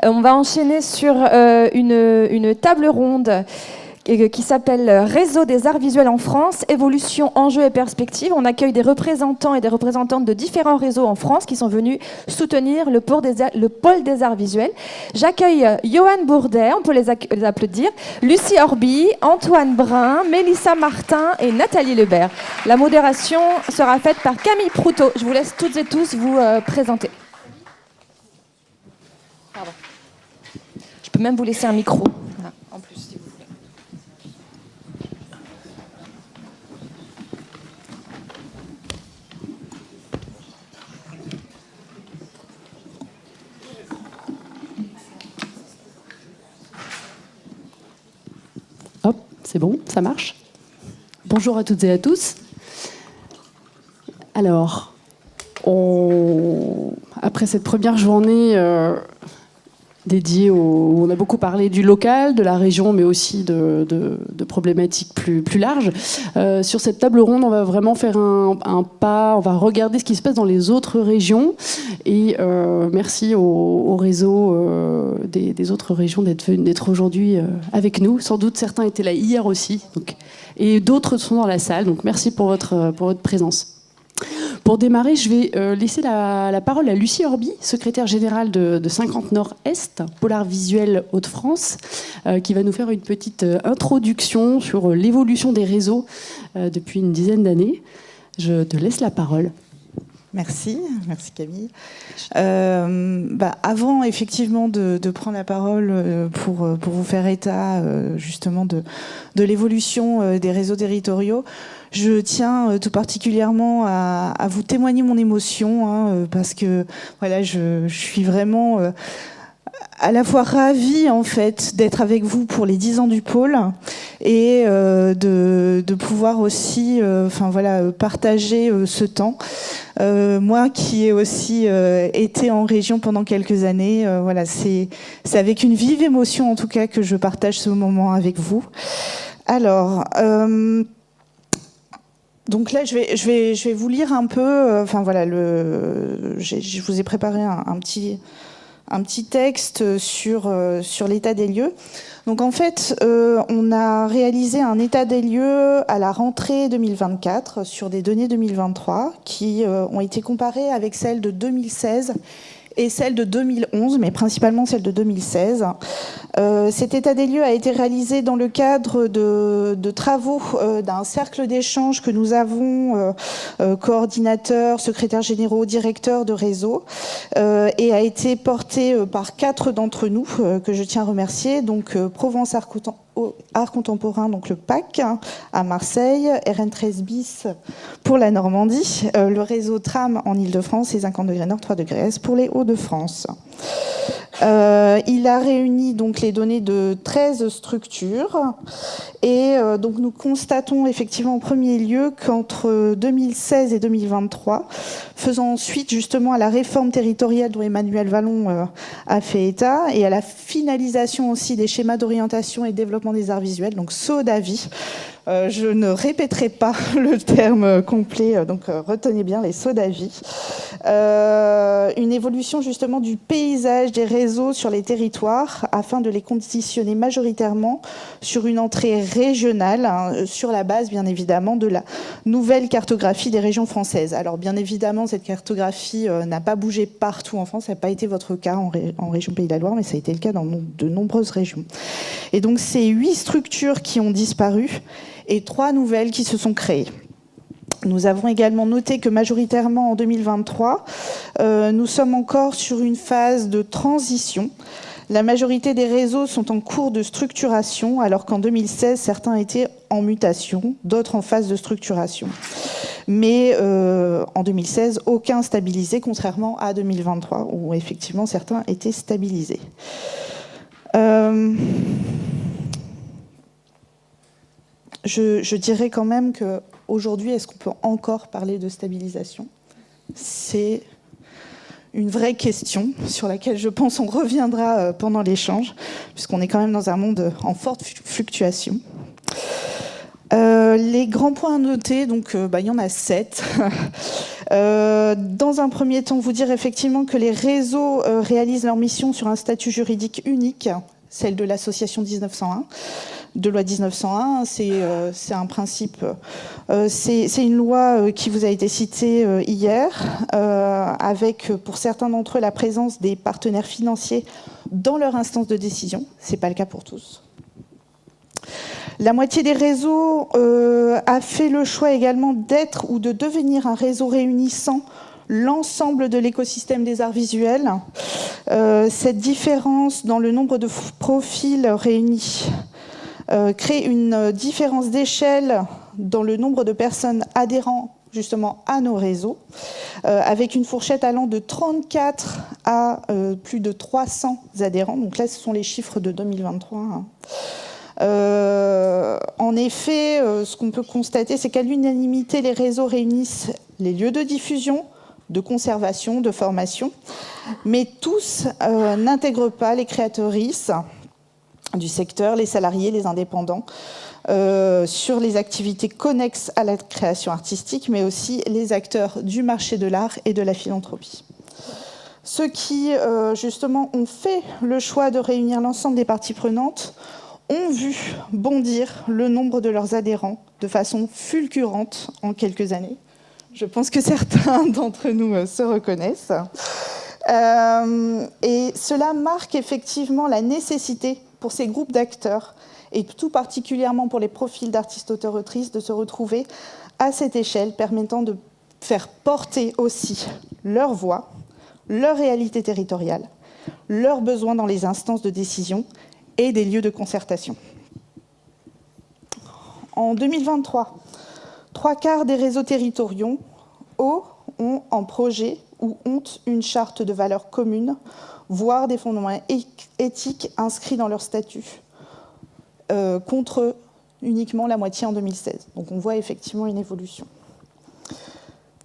On va enchaîner sur une table ronde qui s'appelle Réseau des arts visuels en France, évolution, enjeux et perspectives. On accueille des représentants et des représentantes de différents réseaux en France qui sont venus soutenir le pôle des arts visuels. J'accueille Johan Bourdet, on peut les applaudir, Lucie Orbi, Antoine Brun, Mélissa Martin et Nathalie Lebert. La modération sera faite par Camille Proutot. Je vous laisse toutes et tous vous présenter. Pardon. Je peux même vous laisser un micro. Voilà, en plus, si vous voulez. Hop, c'est bon, ça marche. Bonjour à toutes et à tous. Alors, après cette première journée dédiée où on a beaucoup parlé du local, de la région, mais aussi de problématiques plus larges, sur cette table ronde, on va vraiment faire un pas, on va regarder ce qui se passe dans les autres régions. Et merci au réseau des autres régions d'être aujourd'hui avec nous. Sans doute, certains étaient là hier aussi, et d'autres sont dans la salle. Donc merci pour votre présence. Pour démarrer, je vais laisser la parole à Lucie Orbi, secrétaire générale de 50 Nord-Est, Polar Visuel Hauts-de-France, qui va nous faire une petite introduction sur l'évolution des réseaux depuis une dizaine d'années. Je te laisse la parole. Merci Camille. Avant effectivement de prendre la parole pour vous faire état justement de l'évolution des réseaux territoriaux, je tiens tout particulièrement à vous témoigner mon émotion, parce que voilà, je suis vraiment à la fois ravie en fait d'être avec vous pour les 10 ans du pôle et de pouvoir aussi partager ce temps. Moi qui ai aussi été en région pendant quelques années, c'est avec une vive émotion en tout cas que je partage ce moment avec vous. Alors donc là, je vais vous lire un peu. Je vous ai préparé un petit texte sur l'état des lieux. Donc en fait, on a réalisé un état des lieux à la rentrée 2024 sur des données 2023 qui ont été comparées avec celles de 2016 et celle de 2011, mais principalement celle de 2016. Cet état des lieux a été réalisé dans le cadre de travaux d'un cercle d'échange que nous avons, coordinateurs, secrétaires généraux, directeurs de réseau, et a été porté par 4 d'entre nous, que je tiens à remercier, donc Provence Art Contemporain, donc le PAC, à Marseille, RN13 bis pour la Normandie, le réseau Tram en Ile-de-France et 50 degrés Nord, 3 degrés Est pour les Hauts-de-France. Il a réuni donc les données de 13 structures et donc nous constatons effectivement en premier lieu qu'entre 2016 et 2023, faisant suite justement à la réforme territoriale dont Emmanuel Vallon a fait état et à la finalisation aussi des schémas d'orientation et de développement des arts visuels, donc SODAVI. Je ne répéterai pas le terme complet, donc retenez bien les SODAVI. Une évolution justement du paysage des réseaux sur les territoires afin de les conditionner majoritairement sur une entrée régionale, sur la base bien évidemment de la nouvelle cartographie des régions françaises. Alors bien évidemment, cette cartographie n'a pas bougé partout en France, ça n'a pas été votre cas en région Pays de la Loire, mais ça a été le cas dans de nombreuses régions. Et donc c'est 8 structures qui ont disparu et 3 nouvelles qui se sont créées. Nous avons également noté que majoritairement en 2023, nous sommes encore sur une phase de transition. La majorité des réseaux sont en cours de structuration, alors qu'en 2016, certains étaient en mutation, d'autres en phase de structuration. Mais en 2016, aucun stabilisé, contrairement à 2023, où effectivement certains étaient stabilisés. Je dirais quand même qu'aujourd'hui, est-ce qu'on peut encore parler de stabilisation ? C'est une vraie question sur laquelle je pense on reviendra pendant l'échange, puisqu'on est quand même dans un monde en forte fluctuation. Les grands points à noter, donc il y en a 7. Dans un premier temps, vous dire effectivement que les réseaux réalisent leur mission sur un statut juridique unique, celle de l'association 1901, de loi 1901. C'est un principe, c'est une loi qui vous a été citée hier, avec pour certains d'entre eux la présence des partenaires financiers dans leur instance de décision. Ce n'est pas le cas pour tous. La moitié des réseaux a fait le choix également d'être ou de devenir un réseau réunissant l'ensemble de l'écosystème des arts visuels. Cette différence dans le nombre de profils réunis crée une différence d'échelle dans le nombre de personnes adhérant justement à nos réseaux, avec une fourchette allant de 34 à plus de 300 adhérents. Donc là, ce sont les chiffres de 2023. En effet, ce qu'on peut constater, c'est qu'à l'unanimité, les réseaux réunissent les lieux de diffusion, de conservation, de formation, mais tous n'intègrent pas les créatrices du secteur, les salariés, les indépendants, sur les activités connexes à la création artistique, mais aussi les acteurs du marché de l'art et de la philanthropie. Ceux qui, justement, ont fait le choix de réunir l'ensemble des parties prenantes ont vu bondir le nombre de leurs adhérents de façon fulgurante en quelques années. Je pense que certains d'entre nous se reconnaissent. Et cela marque effectivement la nécessité pour ces groupes d'acteurs, et tout particulièrement pour les profils d'artistes auteurs-autrices, de se retrouver à cette échelle, permettant de faire porter aussi leur voix, leur réalité territoriale, leurs besoins dans les instances de décision et des lieux de concertation. En 2023, 3/4 des réseaux territoriaux ont en projet ou ont une charte de valeurs communes, voire des fondements éthiques inscrits dans leur statut, contre uniquement la moitié en 2016. Donc on voit effectivement une évolution.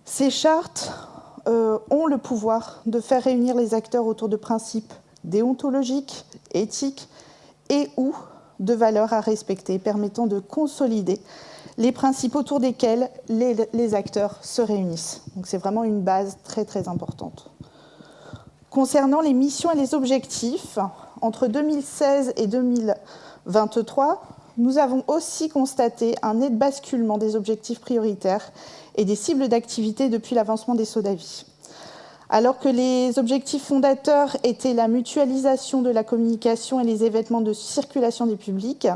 Ces chartes ont le pouvoir de faire réunir les acteurs autour de principes déontologiques, éthiques et ou de valeurs à respecter, permettant de consolider les principes autour desquels les acteurs se réunissent. Donc c'est vraiment une base très très importante. Concernant les missions et les objectifs, entre 2016 et 2023, nous avons aussi constaté un net basculement des objectifs prioritaires et des cibles d'activité depuis l'avancement des SODAVI. Alors que les objectifs fondateurs étaient la mutualisation de la communication et les événements de circulation des publics,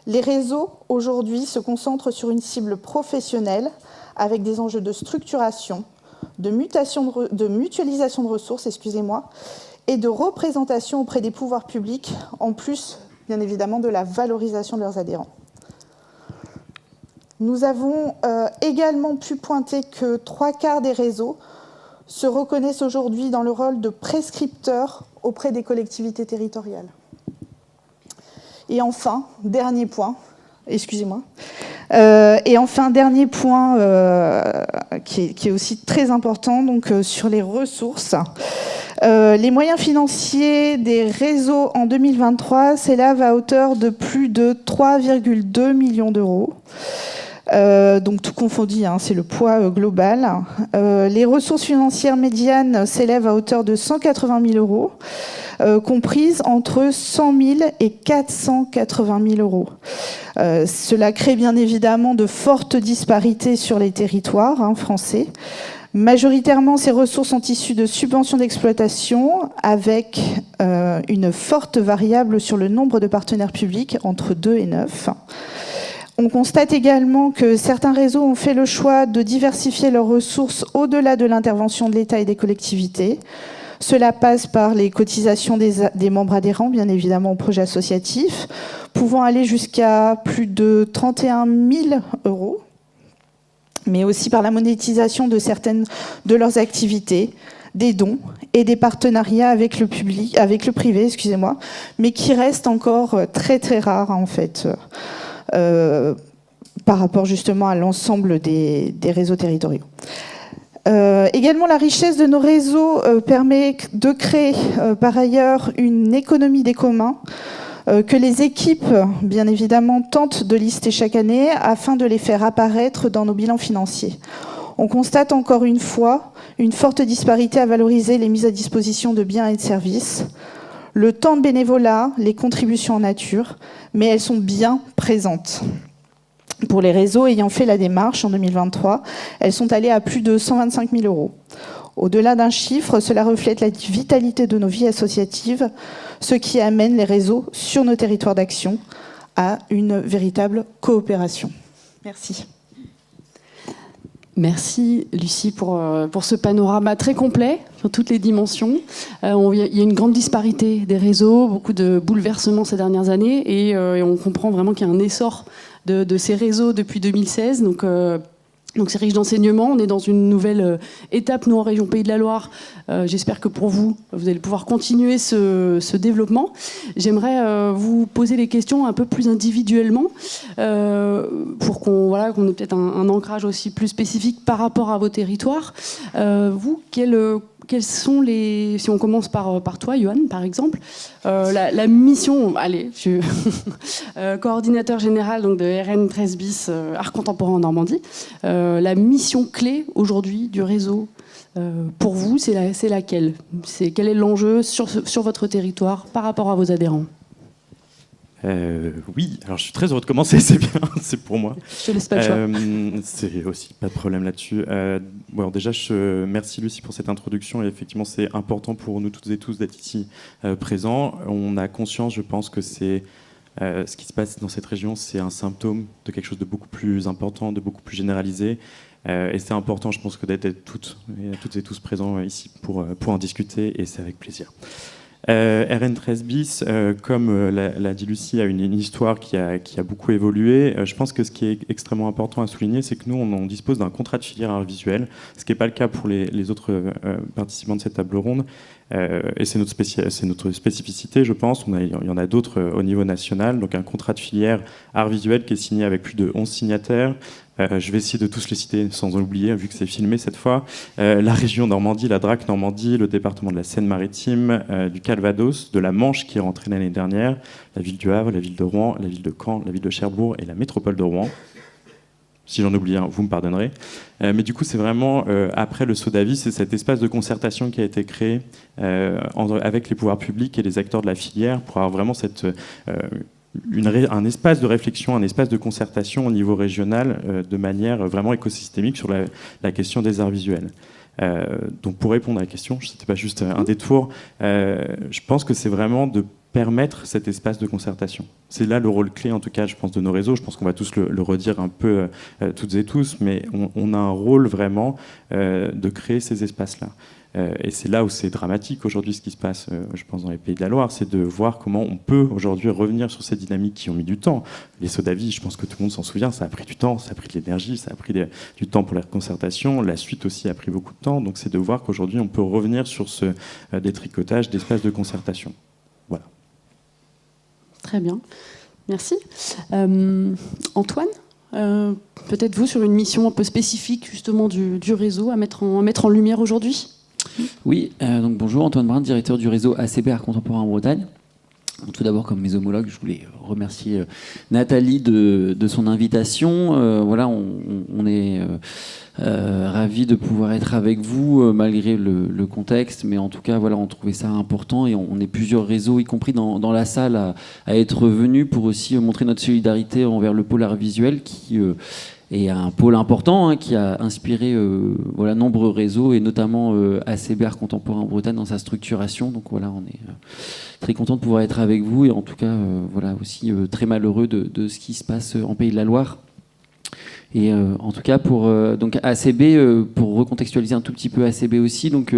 les réseaux, aujourd'hui, se concentrent sur une cible professionnelle avec des enjeux de structuration, de mutualisation de ressources, et de représentation auprès des pouvoirs publics, en plus, bien évidemment, de la valorisation de leurs adhérents. Nous avons également pu pointer que 3/4 des réseaux se reconnaissent aujourd'hui dans le rôle de prescripteurs auprès des collectivités territoriales. Et enfin, dernier point, qui est aussi très important, donc sur les ressources. Les moyens financiers des réseaux en 2023 s'élèvent à hauteur de plus de 3,2 millions d'euros. Donc tout confondu, c'est le poids global. Les ressources financières médianes s'élèvent à hauteur de 180 000 euros, comprises entre 100 000 et 480 000 euros. Cela crée bien évidemment de fortes disparités sur les territoires français. Majoritairement, ces ressources sont issues de subventions d'exploitation avec une forte variable sur le nombre de partenaires publics, entre 2 et 9. On constate également que certains réseaux ont fait le choix de diversifier leurs ressources au-delà de l'intervention de l'État et des collectivités. Cela passe par les cotisations des membres adhérents, bien évidemment, au projet associatif, pouvant aller jusqu'à plus de 31 000 euros, mais aussi par la monétisation de certaines de leurs activités, des dons et des partenariats avec le privé, mais qui restent encore très très rares en fait. Par rapport justement à l'ensemble des réseaux territoriaux. Également, la richesse de nos réseaux permet de créer par ailleurs une économie des communs que les équipes, bien évidemment, tentent de lister chaque année afin de les faire apparaître dans nos bilans financiers. On constate encore une fois une forte disparité à valoriser les mises à disposition de biens et de services, le temps de bénévolat, les contributions en nature, mais elles sont bien présentes. Pour les réseaux ayant fait la démarche en 2023, elles sont allées à plus de 125 000 €. Au-delà d'un chiffre, cela reflète la vitalité de nos vies associatives, ce qui amène les réseaux sur nos territoires d'action à une véritable coopération. Merci. Merci Lucie pour ce panorama très complet sur toutes les dimensions. Il y a une grande disparité des réseaux, beaucoup de bouleversements ces dernières années et on comprend vraiment qu'il y a un essor de ces réseaux depuis 2016. Donc c'est riche d'enseignements. On est dans une nouvelle étape, nous, en région Pays de la Loire. J'espère que pour vous, vous allez pouvoir continuer ce développement. J'aimerais vous poser les questions un peu plus individuellement pour qu'on ait peut-être un ancrage aussi plus spécifique par rapport à vos territoires. Vous, quels sont les... Si on commence par toi, Johan, par exemple, la mission... Allez, je suis coordinateur général donc, de RN 13 bis Art Contemporain en Normandie. La mission clé aujourd'hui du réseau, pour vous, c'est laquelle ? Quel est l'enjeu sur votre territoire par rapport à vos adhérents ? Oui, alors je suis très heureux de commencer, c'est bien, c'est pour moi. Je te laisse pas le choix. C'est aussi pas de problème là-dessus. Bon, déjà, merci Lucie pour cette introduction. Et effectivement, c'est important pour nous toutes et tous d'être ici présents. On a conscience, je pense, que ce qui se passe dans cette région, c'est un symptôme de quelque chose de beaucoup plus important, de beaucoup plus généralisé. Et c'est important, je pense, que d'être toutes et tous présents ici pour en discuter, et c'est avec plaisir. RN 13 bis, comme l'a dit Lucie, a une histoire qui a beaucoup évolué. Je pense que ce qui est extrêmement important à souligner, c'est que nous, on dispose d'un contrat de filière art visuel, ce qui n'est pas le cas pour les autres participants de cette table ronde. Et c'est notre spécificité, je pense. Il y en a d'autres au niveau national. Donc un contrat de filière art visuel qui est signé avec plus de 11 signataires. Je vais essayer de tous les citer sans en oublier, vu que c'est filmé cette fois. La région Normandie, la DRAC Normandie, le département de la Seine-Maritime, du Calvados, de la Manche qui est rentrée l'année dernière, la ville du Havre, la ville de Rouen, la ville de Caen, la ville de Cherbourg et la métropole de Rouen. Si j'en oublie un, vous me pardonnerez. Mais du coup, c'est vraiment, après le Sodavi, c'est cet espace de concertation qui a été créé avec les pouvoirs publics et les acteurs de la filière pour avoir vraiment un espace de réflexion, un espace de concertation au niveau régional de manière vraiment écosystémique sur la question des arts visuels. Donc pour répondre à la question, ce n'était pas juste un détour, je pense que c'est vraiment de permettre cet espace de concertation. C'est là le rôle clé, en tout cas, je pense, de nos réseaux. Je pense qu'on va tous le redire un peu, toutes et tous, mais on a un rôle vraiment de créer ces espaces-là. Et c'est là où c'est dramatique aujourd'hui ce qui se passe, je pense, dans les Pays de la Loire, c'est de voir comment on peut aujourd'hui revenir sur ces dynamiques qui ont mis du temps. Les Sodavi, je pense que tout le monde s'en souvient, ça a pris du temps, ça a pris de l'énergie, ça a pris du temps pour la concertation. La suite aussi a pris beaucoup de temps. Donc c'est de voir qu'aujourd'hui on peut revenir sur ce détricotage d'espaces de concertation. Voilà. Très bien, merci. Antoine, peut-être vous sur une mission un peu spécifique justement du réseau à mettre en lumière aujourd'hui. Oui, donc bonjour, Antoine Brun, directeur du réseau ACB Art Contemporain en Bretagne. Tout d'abord, comme mes homologues, je voulais remercier Nathalie de son invitation. Voilà, on est ravis de pouvoir être avec vous malgré le contexte, mais en tout cas, voilà, on trouvait ça important et on est plusieurs réseaux, y compris dans la salle, à être venus pour aussi montrer notre solidarité envers le pôle art visuel qui est un pôle important qui a inspiré nombreux réseaux et notamment ACB Art Contemporain en Bretagne dans sa structuration. Donc voilà, on est très content de pouvoir être avec vous et en tout cas voilà aussi très malheureux de ce qui se passe en Pays de la Loire. Et en tout cas pour donc ACB, pour recontextualiser un tout petit peu ACB aussi, donc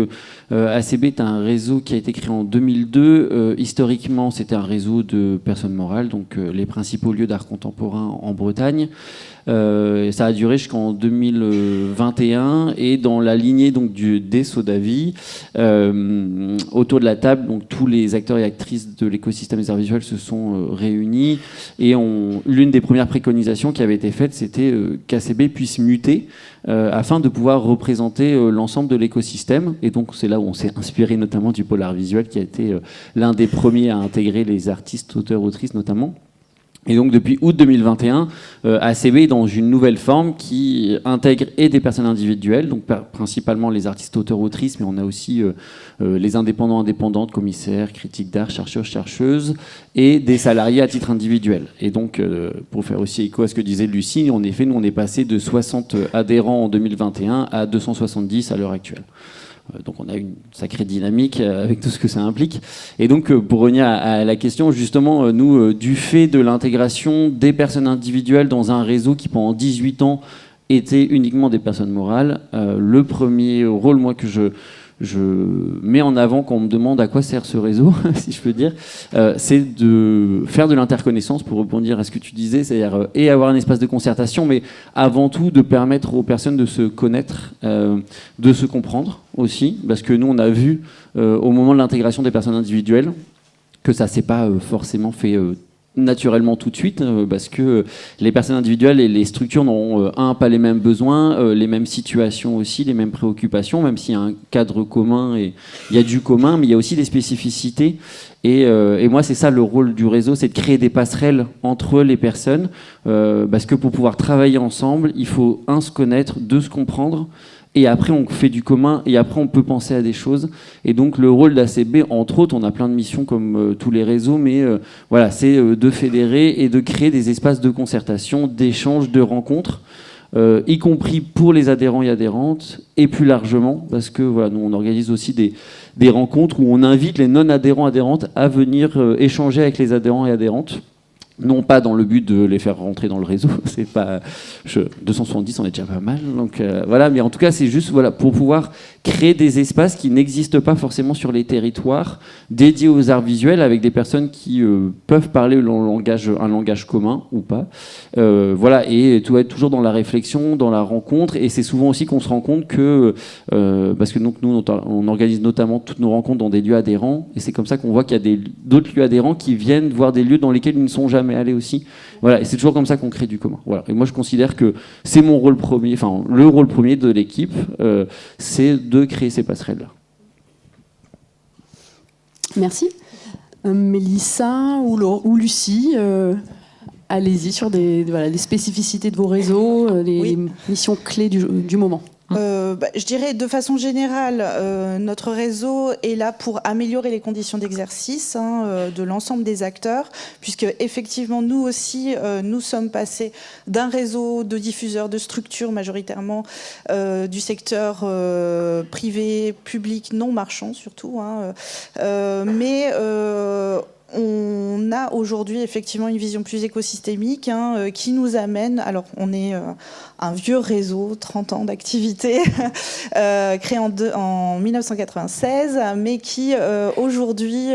ACB est un réseau qui a été créé en 2002. Historiquement, c'était un réseau de personnes morales, donc les principaux lieux d'art contemporain en Bretagne. Ça a duré jusqu'en 2021 et dans la lignée donc des Sodavi, autour de la table, donc tous les acteurs et actrices de l'écosystème des arts visuels se sont réunis et l'une des premières préconisations qui avait été faite, c'était qu'ACB puisse muter afin de pouvoir représenter l'ensemble de l'écosystème. Et donc c'est là où on s'est inspiré notamment du pôle art visuel qui a été l'un des premiers à intégrer les artistes, auteurs, autrices notamment. Et donc depuis août 2021, ACB est dans une nouvelle forme qui intègre et des personnes individuelles, donc principalement les artistes, auteurs, autrices, mais on a aussi les indépendants, indépendantes, commissaires, critiques d'art, chercheurs, chercheuses, et des salariés à titre individuel. Et donc, pour faire aussi écho à ce que disait Lucie, en effet, nous on est passé de 60 adhérents en 2021 à 270 à l'heure actuelle. Donc on a une sacrée dynamique avec tout ce que ça implique. Et donc pour revenir à la question, justement, nous, du fait de l'intégration des personnes individuelles dans un réseau qui pendant 18 ans était uniquement des personnes morales, le premier rôle, moi, que je mets en avant quand on me demande à quoi sert ce réseau, si je peux dire, c'est de faire de l'interconnaissance, pour rebondir à ce que tu disais, c'est-à-dire et avoir un espace de concertation, mais avant tout de permettre aux personnes de se connaître, de se comprendre aussi, parce que nous on a vu au moment de l'intégration des personnes individuelles que ça s'est pas forcément fait naturellement tout de suite, parce que les personnes individuelles et les structures n'ont pas les mêmes besoins, les mêmes situations aussi, les mêmes préoccupations, même s'il y a un cadre commun et il y a du commun, mais il y a aussi des spécificités. Et moi, c'est ça le rôle du réseau, c'est de créer des passerelles entre les personnes, parce que pour pouvoir travailler ensemble, il faut se connaître, se comprendre. Et après, on fait du commun, et après, on peut penser à des choses. Et donc, le rôle d'ACB, entre autres, on a plein de missions comme tous les réseaux, mais voilà, c'est de fédérer et de créer des espaces de concertation, d'échange, de rencontres, y compris pour les adhérents et adhérentes, et plus largement, parce que voilà, nous, on organise aussi des rencontres où on invite les non-adhérents, adhérentes à venir échanger avec les adhérents et adhérentes. Non pas dans le but de les faire rentrer dans le réseau, c'est pas 270, on est déjà pas mal. Donc voilà, mais en tout cas c'est juste voilà pour pouvoir créer des espaces qui n'existent pas forcément sur les territoires, dédiés aux arts visuels avec des personnes qui peuvent parler un langage commun ou pas. Voilà, et tout être toujours dans la réflexion, dans la rencontre, et c'est souvent aussi qu'on se rend compte que parce que donc nous on organise notamment toutes nos rencontres dans des lieux adhérents, et c'est comme ça qu'on voit qu'il y a d'autres lieux adhérents qui viennent voir des lieux dans lesquels ils ne sont jamais allés aussi. Voilà, et c'est toujours comme ça qu'on crée du commun. Voilà. Et moi je considère que c'est mon rôle premier, enfin le rôle premier de l'équipe, c'est de créer ces passerelles-là. Merci. Mélissa ou Lucie, allez-y sur des spécificités de vos réseaux, les missions clés du moment. Je dirais de façon générale, notre réseau est là pour améliorer les conditions d'exercice de l'ensemble des acteurs, puisque effectivement nous aussi, nous sommes passés d'un réseau de diffuseurs, de structures majoritairement du secteur privé, public, non marchand surtout, mais on a aujourd'hui effectivement une vision plus écosystémique qui nous amène, alors on est un vieux réseau, 30 ans d'activité, créé en 1996, mais qui aujourd'hui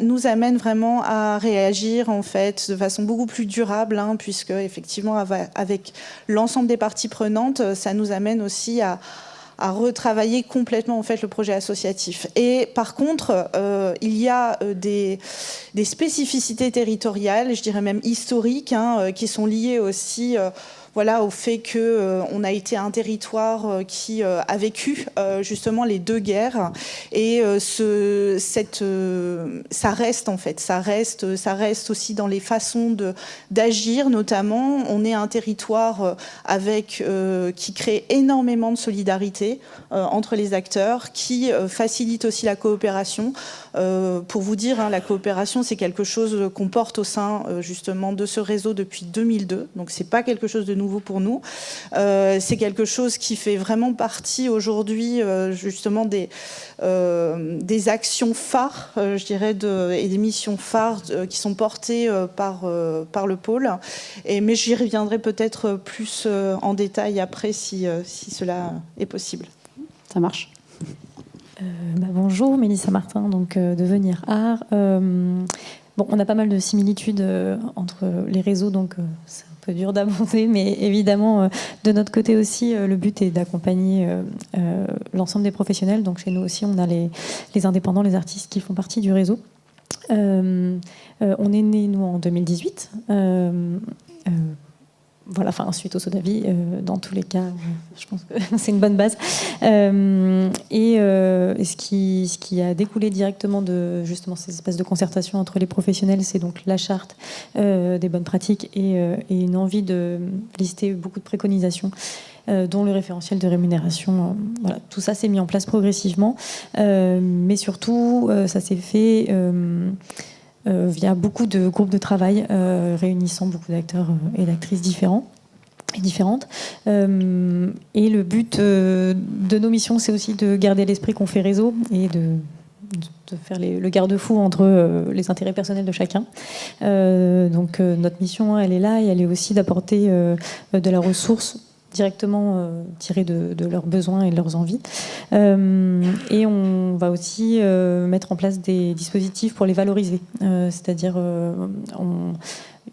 nous amène vraiment à réagir en fait de façon beaucoup plus durable, puisque effectivement avec l'ensemble des parties prenantes, ça nous amène aussi à retravailler complètement en fait le projet associatif. Et par contre, il y a des spécificités territoriales, je dirais même historiques, qui sont liées aussi au fait qu'on a été un territoire qui a vécu justement les deux guerres, et ça reste en fait, ça reste aussi dans les façons d'agir notamment. On est un territoire qui crée énormément de solidarité entre les acteurs, qui facilite aussi la coopération. Pour vous dire, la coopération, c'est quelque chose qu'on porte au sein justement de ce réseau depuis 2002, donc c'est pas quelque chose de nouveau pour nous. C'est quelque chose qui fait vraiment partie aujourd'hui justement des actions phares, je dirais, et des missions phares qui sont portées par le pôle. Mais j'y reviendrai peut-être plus en détail après si cela est possible. Ça marche. Bonjour, Mélissa Martin, donc Devenir Art. On a pas mal de similitudes entre les réseaux, donc c'est un peu dur d'avancer, mais évidemment, de notre côté aussi, le but est d'accompagner l'ensemble des professionnels. Donc chez nous aussi, on a les indépendants, les artistes qui font partie du réseau. On est nés, nous, en 2018. voilà, enfin, suite au saut d'avis, dans tous les cas, je pense que c'est une bonne base. Et ce qui a découlé directement de justement ces espaces de concertation entre les professionnels, c'est donc la charte des bonnes pratiques et une envie de lister beaucoup de préconisations, dont le référentiel de rémunération. Voilà, tout ça s'est mis en place progressivement, mais surtout, ça s'est fait via beaucoup de groupes de travail réunissant beaucoup d'acteurs et d'actrices différents et différentes. Et le but de nos missions, c'est aussi de garder l'esprit qu'on fait réseau et de faire le garde-fou entre les intérêts personnels de chacun. Donc notre mission, elle est là, et elle est aussi d'apporter de la ressource directement tirée de leurs besoins et de leurs envies. Et on va aussi mettre en place des dispositifs pour les valoriser. C'est-à-dire,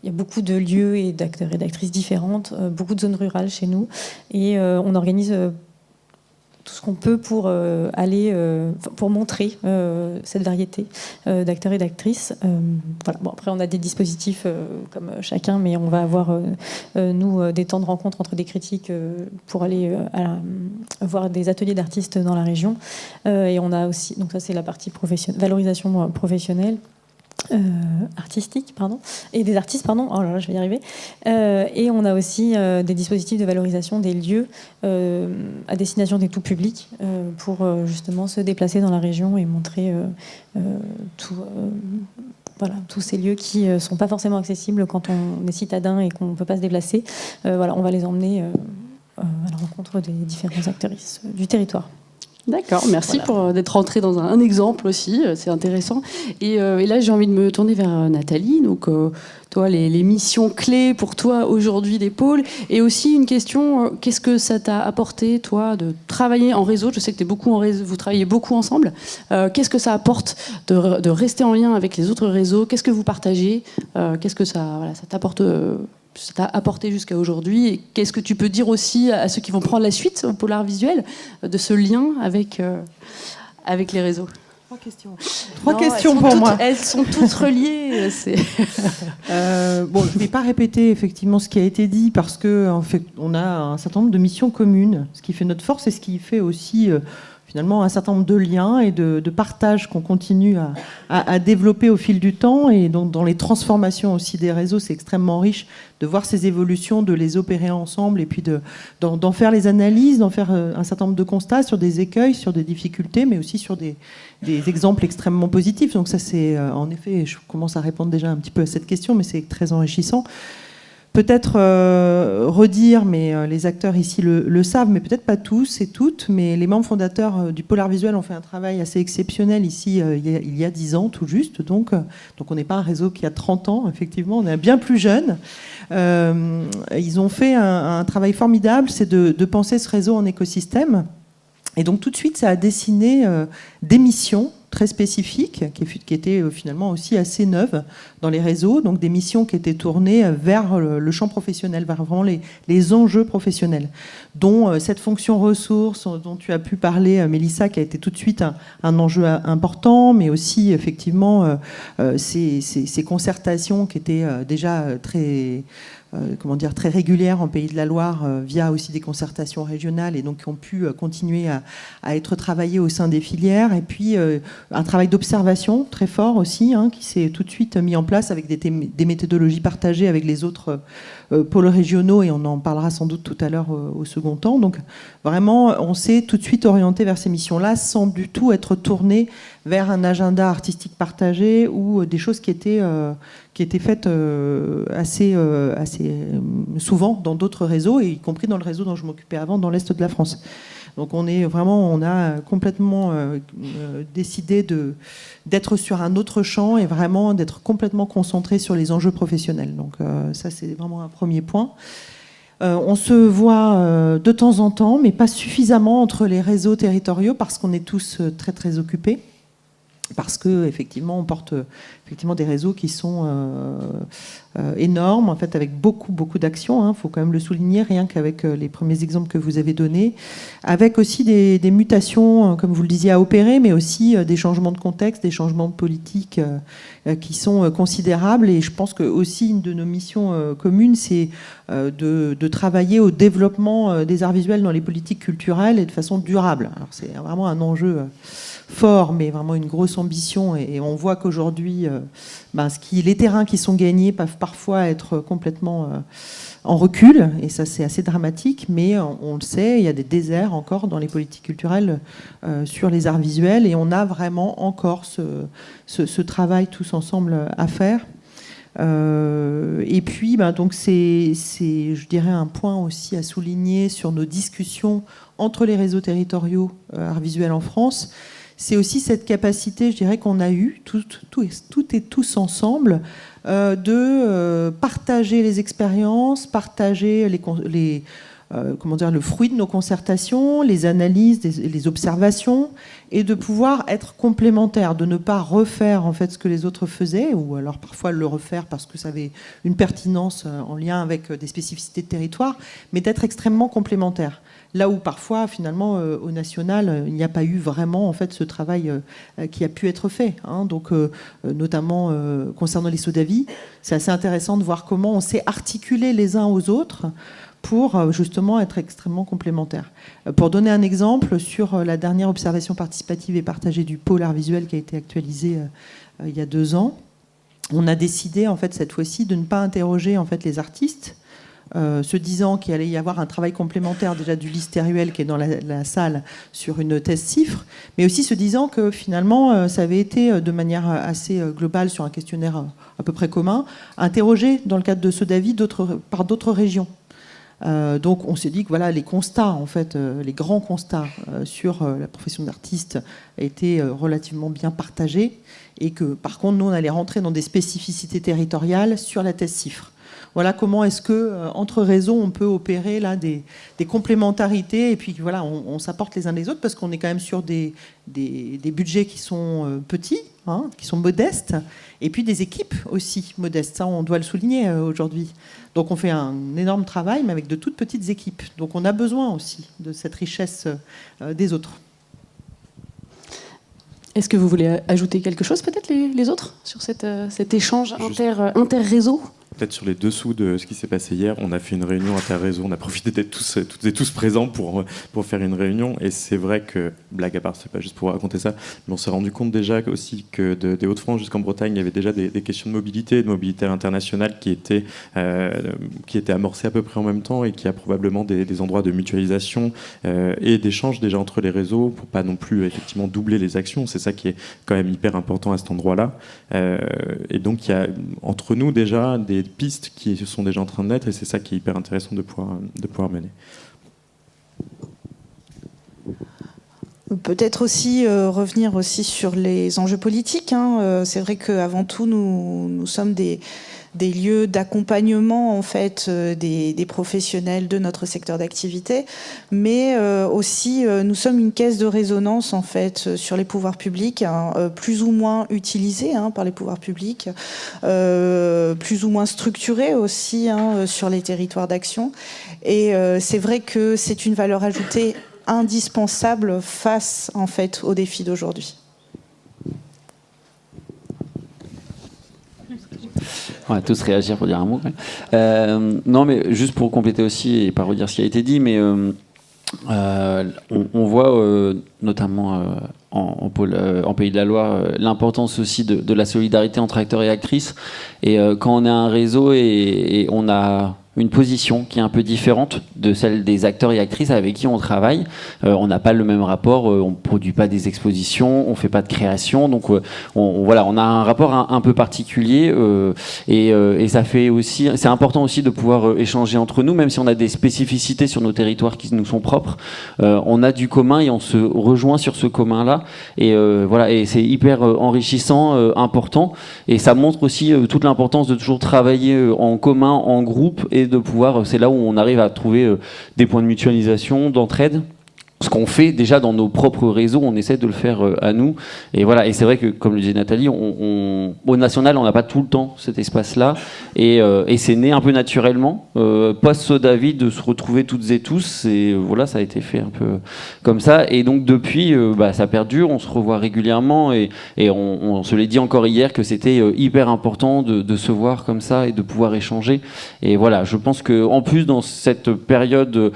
il y a beaucoup de lieux et d'acteurs et d'actrices différentes, beaucoup de zones rurales chez nous, et on organise tout ce qu'on peut pour pour montrer cette variété d'acteurs et d'actrices. Voilà. Bon, après, on a des dispositifs comme chacun, mais on va avoir nous des temps de rencontre entre des critiques pour aller voir des ateliers d'artistes dans la région. Et on a aussi, donc ça c'est la partie valorisation professionnelle. Artistique, pardon, et des artistes, pardon, oh là là, je vais y arriver. Et on a aussi des dispositifs de valorisation des lieux à destination des tout publics pour justement se déplacer dans la région et montrer voilà, tous ces lieux qui ne sont pas forcément accessibles quand on est citadin et qu'on ne peut pas se déplacer. Voilà, on va les emmener à la rencontre des différents acteurs du territoire. D'accord, merci Voilà. pour d'être rentré dans un exemple aussi, c'est intéressant. Et là, j'ai envie de me tourner vers Nathalie. Donc, toi, les missions clés pour toi aujourd'hui des pôles, et aussi une question, qu'est-ce que ça t'a apporté, toi, de travailler en réseau? Je sais que t'es beaucoup en réseau, vous travaillez beaucoup ensemble. Qu'est-ce que ça apporte de rester en lien avec les autres réseaux? Qu'est-ce que vous partagez? Qu'est-ce que ça t'apporte ça t'a apporté jusqu'à aujourd'hui, et qu'est-ce que tu peux dire aussi à ceux qui vont prendre la suite au Polar Visuel de ce lien avec les réseaux? Trois questions pour moi. Elles sont toutes reliées. Bon, je ne vais pas répéter effectivement ce qui a été dit, parce que en fait, on a un certain nombre de missions communes, ce qui fait notre force et ce qui fait aussi finalement un certain nombre de liens et de partages qu'on continue à développer au fil du temps. Et donc dans les transformations aussi des réseaux, c'est extrêmement riche de voir ces évolutions, de les opérer ensemble, et puis d'en faire les analyses, d'en faire un certain nombre de constats sur des écueils, sur des difficultés, mais aussi sur des exemples extrêmement positifs. Donc ça, c'est en effet, je commence à répondre déjà un petit peu à cette question, mais c'est très enrichissant. Peut-être redire, mais les acteurs ici le savent, mais peut-être pas tous et toutes, mais les membres fondateurs du Polar Visuel ont fait un travail assez exceptionnel ici il y a 10 ans tout juste. Donc on n'est pas un réseau qui a 30 ans, effectivement, on est bien plus jeune. Ils ont fait un travail formidable, c'est de penser ce réseau en écosystème. Et donc tout de suite, ça a dessiné des missions très spécifiques, qui étaient finalement aussi assez neuves dans les réseaux, donc des missions qui étaient tournées vers le champ professionnel, vers vraiment les enjeux professionnels, dont cette fonction ressources dont tu as pu parler, Mélissa, qui a été tout de suite un enjeu important, mais aussi effectivement ces concertations qui étaient déjà très régulières en Pays de la Loire, via aussi des concertations régionales, et donc qui ont pu continuer à être travaillées au sein des filières. Et puis un travail d'observation très fort aussi, qui s'est tout de suite mis en place avec des méthodologies partagées avec les autres pôles régionaux, et on en parlera sans doute tout à l'heure au second temps. Donc vraiment, on s'est tout de suite orienté vers ces missions-là, sans du tout être tourné vers un agenda artistique partagé ou des choses qui étaient faites assez souvent dans d'autres réseaux, et y compris dans le réseau dont je m'occupais avant, dans l'Est de la France. Donc on a complètement décidé d'être sur un autre champ, et vraiment d'être complètement concentré sur les enjeux professionnels. Donc ça, c'est vraiment un premier point. On se voit de temps en temps, mais pas suffisamment entre les réseaux territoriaux, parce qu'on est tous très très occupés. Parce que effectivement, on porte effectivement des réseaux qui sont énormes, en fait, avec beaucoup d'actions. Faut quand même le souligner, rien qu'avec les premiers exemples que vous avez donnés, avec aussi des mutations, comme vous le disiez, à opérer, mais aussi des changements de contexte, des changements de politique qui sont considérables. Et je pense que aussi une de nos missions communes, c'est de travailler au développement des arts visuels dans les politiques culturelles et de façon durable. Alors c'est vraiment un enjeu fort, mais vraiment une grosse ambition. Et on voit qu'aujourd'hui, les terrains qui sont gagnés peuvent parfois être complètement en recul, et ça c'est assez dramatique, mais on le sait, il y a des déserts encore dans les politiques culturelles sur les arts visuels, et on a vraiment encore ce travail tous ensemble à faire. Et puis, donc c'est, je dirais, un point aussi à souligner sur nos discussions entre les réseaux territoriaux arts visuels en France. C'est aussi cette capacité, je dirais, qu'on a eue, toutes et tous ensemble, de partager les expériences, partager le fruit de nos concertations, les analyses, les observations, et de pouvoir être complémentaires, de ne pas refaire en fait ce que les autres faisaient, ou alors parfois le refaire parce que ça avait une pertinence en lien avec des spécificités de territoire, mais d'être extrêmement complémentaires. Là où parfois, finalement, au national, il n'y a pas eu vraiment en fait ce travail qui a pu être fait. Donc, notamment concernant les SODAVI, c'est assez intéressant de voir comment on s'est articulés les uns aux autres pour justement être extrêmement complémentaires. Pour donner un exemple, sur la dernière observation participative et partagée du pôle art visuel qui a été actualisée il y a 2 ans, on a décidé en fait cette fois-ci de ne pas interroger en fait les artistes, se disant qu'il allait y avoir un travail complémentaire déjà d'Ulysse Théruel qui est dans la salle sur une thèse CIFRE, mais aussi se disant que finalement ça avait été de manière assez globale sur un questionnaire à peu près commun, interrogé dans le cadre de SODAVI par d'autres régions. Donc on s'est dit que voilà, les constats, en fait, les grands constats sur la profession d'artiste étaient relativement bien partagés, et que par contre nous on allait rentrer dans des spécificités territoriales sur la thèse CIFRE. Voilà comment est-ce que entre réseaux on peut opérer là des complémentarités, et puis voilà, on s'apporte les uns les autres, parce qu'on est quand même sur des budgets qui sont petits, qui sont modestes, et puis des équipes aussi modestes, ça on doit le souligner aujourd'hui. Donc on fait un énorme travail, mais avec de toutes petites équipes. Donc on a besoin aussi de cette richesse des autres. Est-ce que vous voulez ajouter quelque chose, peut-être, les autres, sur cet échange inter-réseau ? Peut-être sur les dessous de ce qui s'est passé hier, on a fait une réunion inter-réseau, on a profité d'être toutes et tous présents pour faire une réunion, et c'est vrai que, blague à part, c'est pas juste pour raconter ça, mais on s'est rendu compte déjà aussi que des Hauts-de-France jusqu'en Bretagne, il y avait déjà des questions de mobilité internationale qui étaient amorcées à peu près en même temps, et qui a probablement des endroits de mutualisation et d'échange déjà entre les réseaux, pour pas non plus effectivement doubler les actions. C'est ça qui est quand même hyper important à cet endroit-là. Et donc il y a entre nous déjà des pistes qui sont déjà en train de naître, et c'est ça qui est hyper intéressant de pouvoir mener. Peut-être aussi revenir aussi sur les enjeux politiques. C'est vrai qu'avant tout, nous sommes des lieux d'accompagnement en fait des professionnels de notre secteur d'activité, mais aussi nous sommes une caisse de résonance en fait sur les pouvoirs publics, plus ou moins utilisés par les pouvoirs publics, plus ou moins structurés aussi sur les territoires d'action. Et c'est vrai que c'est une valeur ajoutée indispensable face en fait aux défis d'aujourd'hui. On va tous réagir pour dire un mot. Non, mais juste pour compléter aussi, et pas redire ce qui a été dit, mais on voit notamment en Pays de la Loire l'importance aussi de la solidarité entre acteurs et actrices. Et quand on a un réseau et on a une position qui est un peu différente de celle des acteurs et actrices avec qui on travaille. On n'a pas le même rapport, on ne produit pas des expositions, on ne fait pas de création, donc on a un rapport un peu particulier et ça fait aussi, c'est important aussi de pouvoir échanger entre nous, même si on a des spécificités sur nos territoires qui nous sont propres. On a du commun et on se rejoint sur ce commun-là, et et c'est hyper enrichissant, important, et ça montre aussi toute l'importance de toujours travailler en commun, en groupe, et de pouvoir, c'est là où on arrive à trouver des points de mutualisation, d'entraide. ce qu'on fait déjà dans nos propres réseaux, on essaie de le faire à nous. Et voilà. Et c'est vrai que, comme le disait Nathalie, au national, on n'a pas tout le temps cet espace-là. Et c'est né un peu naturellement, post-Sodavid, de se retrouver toutes et tous. Et voilà, ça a été fait un peu comme ça. Et donc, depuis, ça perdure. On se revoit régulièrement. Et on se l'est dit encore hier que c'était hyper important de se voir comme ça et de pouvoir échanger. Et voilà, je pense qu'en plus, dans cette période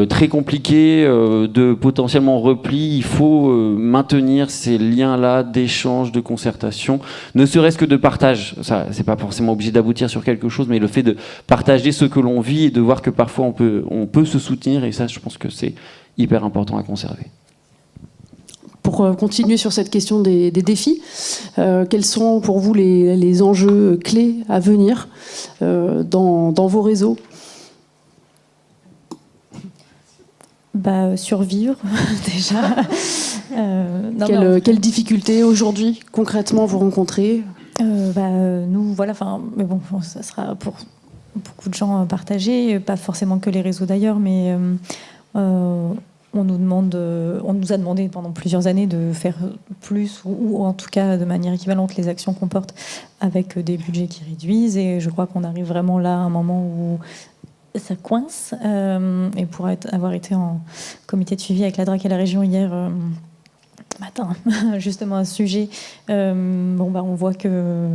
très compliquée, de potentiellement repli, il faut maintenir ces liens-là d'échange, de concertation, ne serait-ce que de partage. Ça, c'est pas forcément obligé d'aboutir sur quelque chose, mais le fait de partager ce que l'on vit et de voir que parfois on peut se soutenir, et ça, je pense que c'est hyper important à conserver. Pour continuer sur cette question des défis, quels sont pour vous les enjeux clés à venir dans vos réseaux ? Survivre, déjà. Quelles difficultés aujourd'hui, concrètement, vous rencontrez ? Nous, voilà, mais bon, ça sera pour beaucoup de gens partagé, pas forcément que les réseaux d'ailleurs, mais on nous a demandé pendant plusieurs années de faire plus, ou en tout cas de manière équivalente, les actions qu'on porte avec des budgets qui réduisent, et je crois qu'on arrive vraiment là à un moment où ça coince, et pour avoir été en comité de suivi avec la DRAC et la région hier matin, justement à ce sujet, on voit que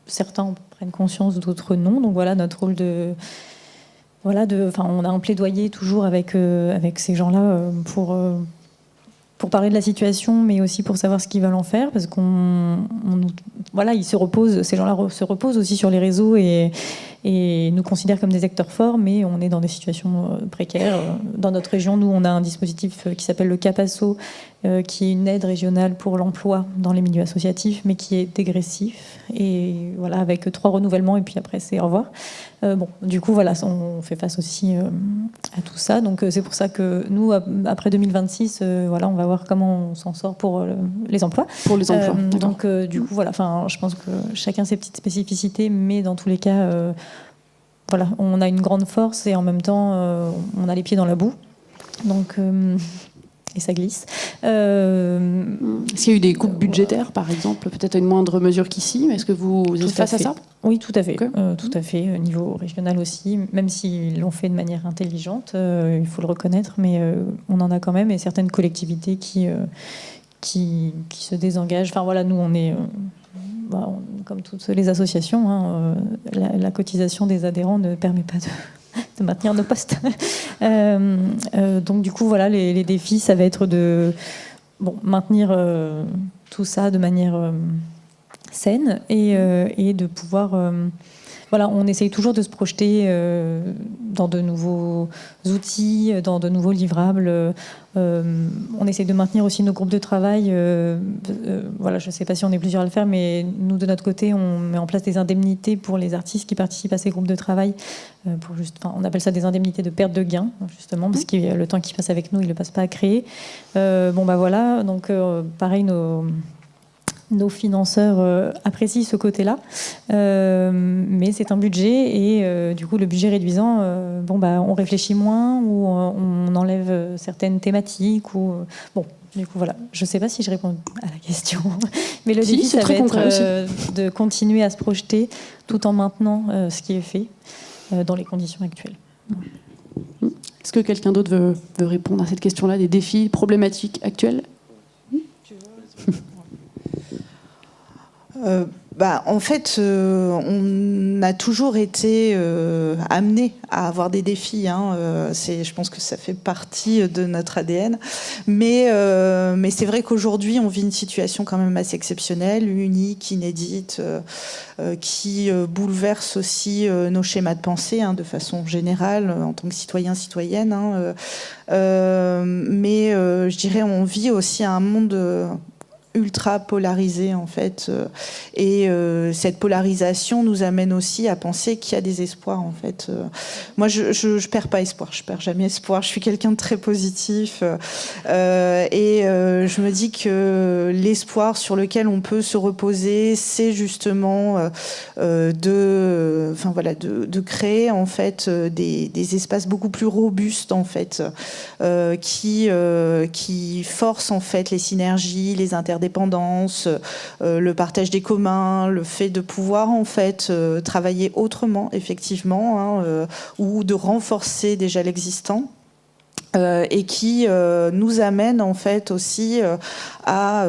certains prennent conscience, d'autres non. Donc voilà, notre rôle on a un plaidoyer toujours avec ces gens-là pour parler de la situation, mais aussi pour savoir ce qu'ils veulent en faire, parce ils se reposent, ces gens-là se reposent aussi sur les réseaux et nous considèrent comme des acteurs forts, mais on est dans des situations précaires. Dans notre région, nous, on a un dispositif qui s'appelle le CAPASSO, qui est une aide régionale pour l'emploi dans les milieux associatifs, mais qui est dégressif, et voilà, avec 3 renouvellements, et puis après, c'est au revoir. Du coup, voilà, on fait face aussi à tout ça. Donc, c'est pour ça que nous, après 2026, on va voir comment on s'en sort pour les emplois. Pour les emplois. Donc, du coup, voilà, je pense que chacun ses petites spécificités, mais dans tous les cas, on a une grande force et en même temps, on a les pieds dans la boue. Donc, et ça glisse. Est-ce qu'il y a eu des coupes budgétaires, par exemple, peut-être à une moindre mesure qu'ici, mais est-ce que vous êtes face à ça ? Oui, tout à fait. Okay. Tout à fait, au niveau régional aussi, même s'ils l'ont fait de manière intelligente, il faut le reconnaître, mais on en a quand même, et certaines collectivités qui se désengagent. Enfin voilà, nous on est... comme toutes les associations, la cotisation des adhérents ne permet pas de maintenir nos postes. Donc du coup, voilà, les défis, ça va être de maintenir tout ça de manière saine et de pouvoir... on essaye toujours de se projeter dans de nouveaux outils, dans de nouveaux livrables. On essaye de maintenir aussi nos groupes de travail. Je ne sais pas si on est plusieurs à le faire, mais nous, de notre côté, on met en place des indemnités pour les artistes qui participent à ces groupes de travail. On appelle ça des indemnités de perte de gain, justement, parce que le temps qu'ils passent avec nous, ils ne le passent pas à créer. Donc pareil, nos financeurs apprécient ce côté-là, mais c'est un budget et du coup le budget réduisant, on réfléchit moins ou on enlève certaines thématiques du coup voilà. Je ne sais pas si je réponds à la question, mais le défi ça va être de continuer à se projeter tout en maintenant ce qui est fait dans les conditions actuelles. Est-ce que quelqu'un d'autre veut répondre à cette question-là, des défis problématiques actuels ? En fait, on a toujours été amené à avoir des défis. Je pense que ça fait partie de notre ADN. Mais c'est vrai qu'aujourd'hui, on vit une situation quand même assez exceptionnelle, unique, inédite, qui bouleverse aussi nos schémas de pensée de façon générale, en tant que citoyen, citoyenne. Mais je dirais, on vit aussi un monde ultra polarisé en fait, et cette polarisation nous amène aussi à penser qu'il y a des espoirs en fait. Moi je perds pas espoir, je perds jamais espoir, je suis quelqu'un de très positif, et je me dis que l'espoir sur lequel on peut se reposer, c'est justement de créer en fait des espaces beaucoup plus robustes en fait, qui forcent en fait les synergies, les interdépendances, le partage des communs, le fait de pouvoir en fait travailler autrement effectivement, ou de renforcer déjà l'existant. Et qui nous amène en fait aussi à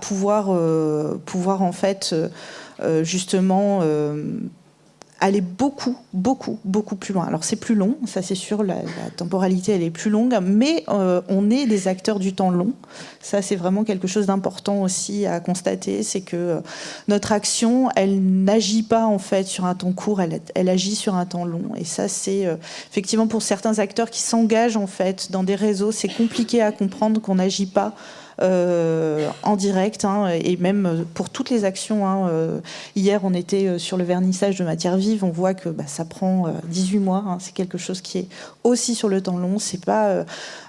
pouvoir en fait justement aller beaucoup plus loin. Alors c'est plus long, ça c'est sûr, la temporalité elle est plus longue, mais on est des acteurs du temps long. Ça c'est vraiment quelque chose d'important aussi à constater, c'est que notre action, elle n'agit pas en fait sur un temps court, elle agit sur un temps long. Et ça c'est effectivement pour certains acteurs qui s'engagent en fait dans des réseaux, c'est compliqué à comprendre qu'on n'agit pas en direct, et même pour toutes les actions. Hier, on était sur le vernissage de Matière Vive. On voit que ça prend 18 mois. C'est quelque chose qui est aussi sur le temps long. C'est pas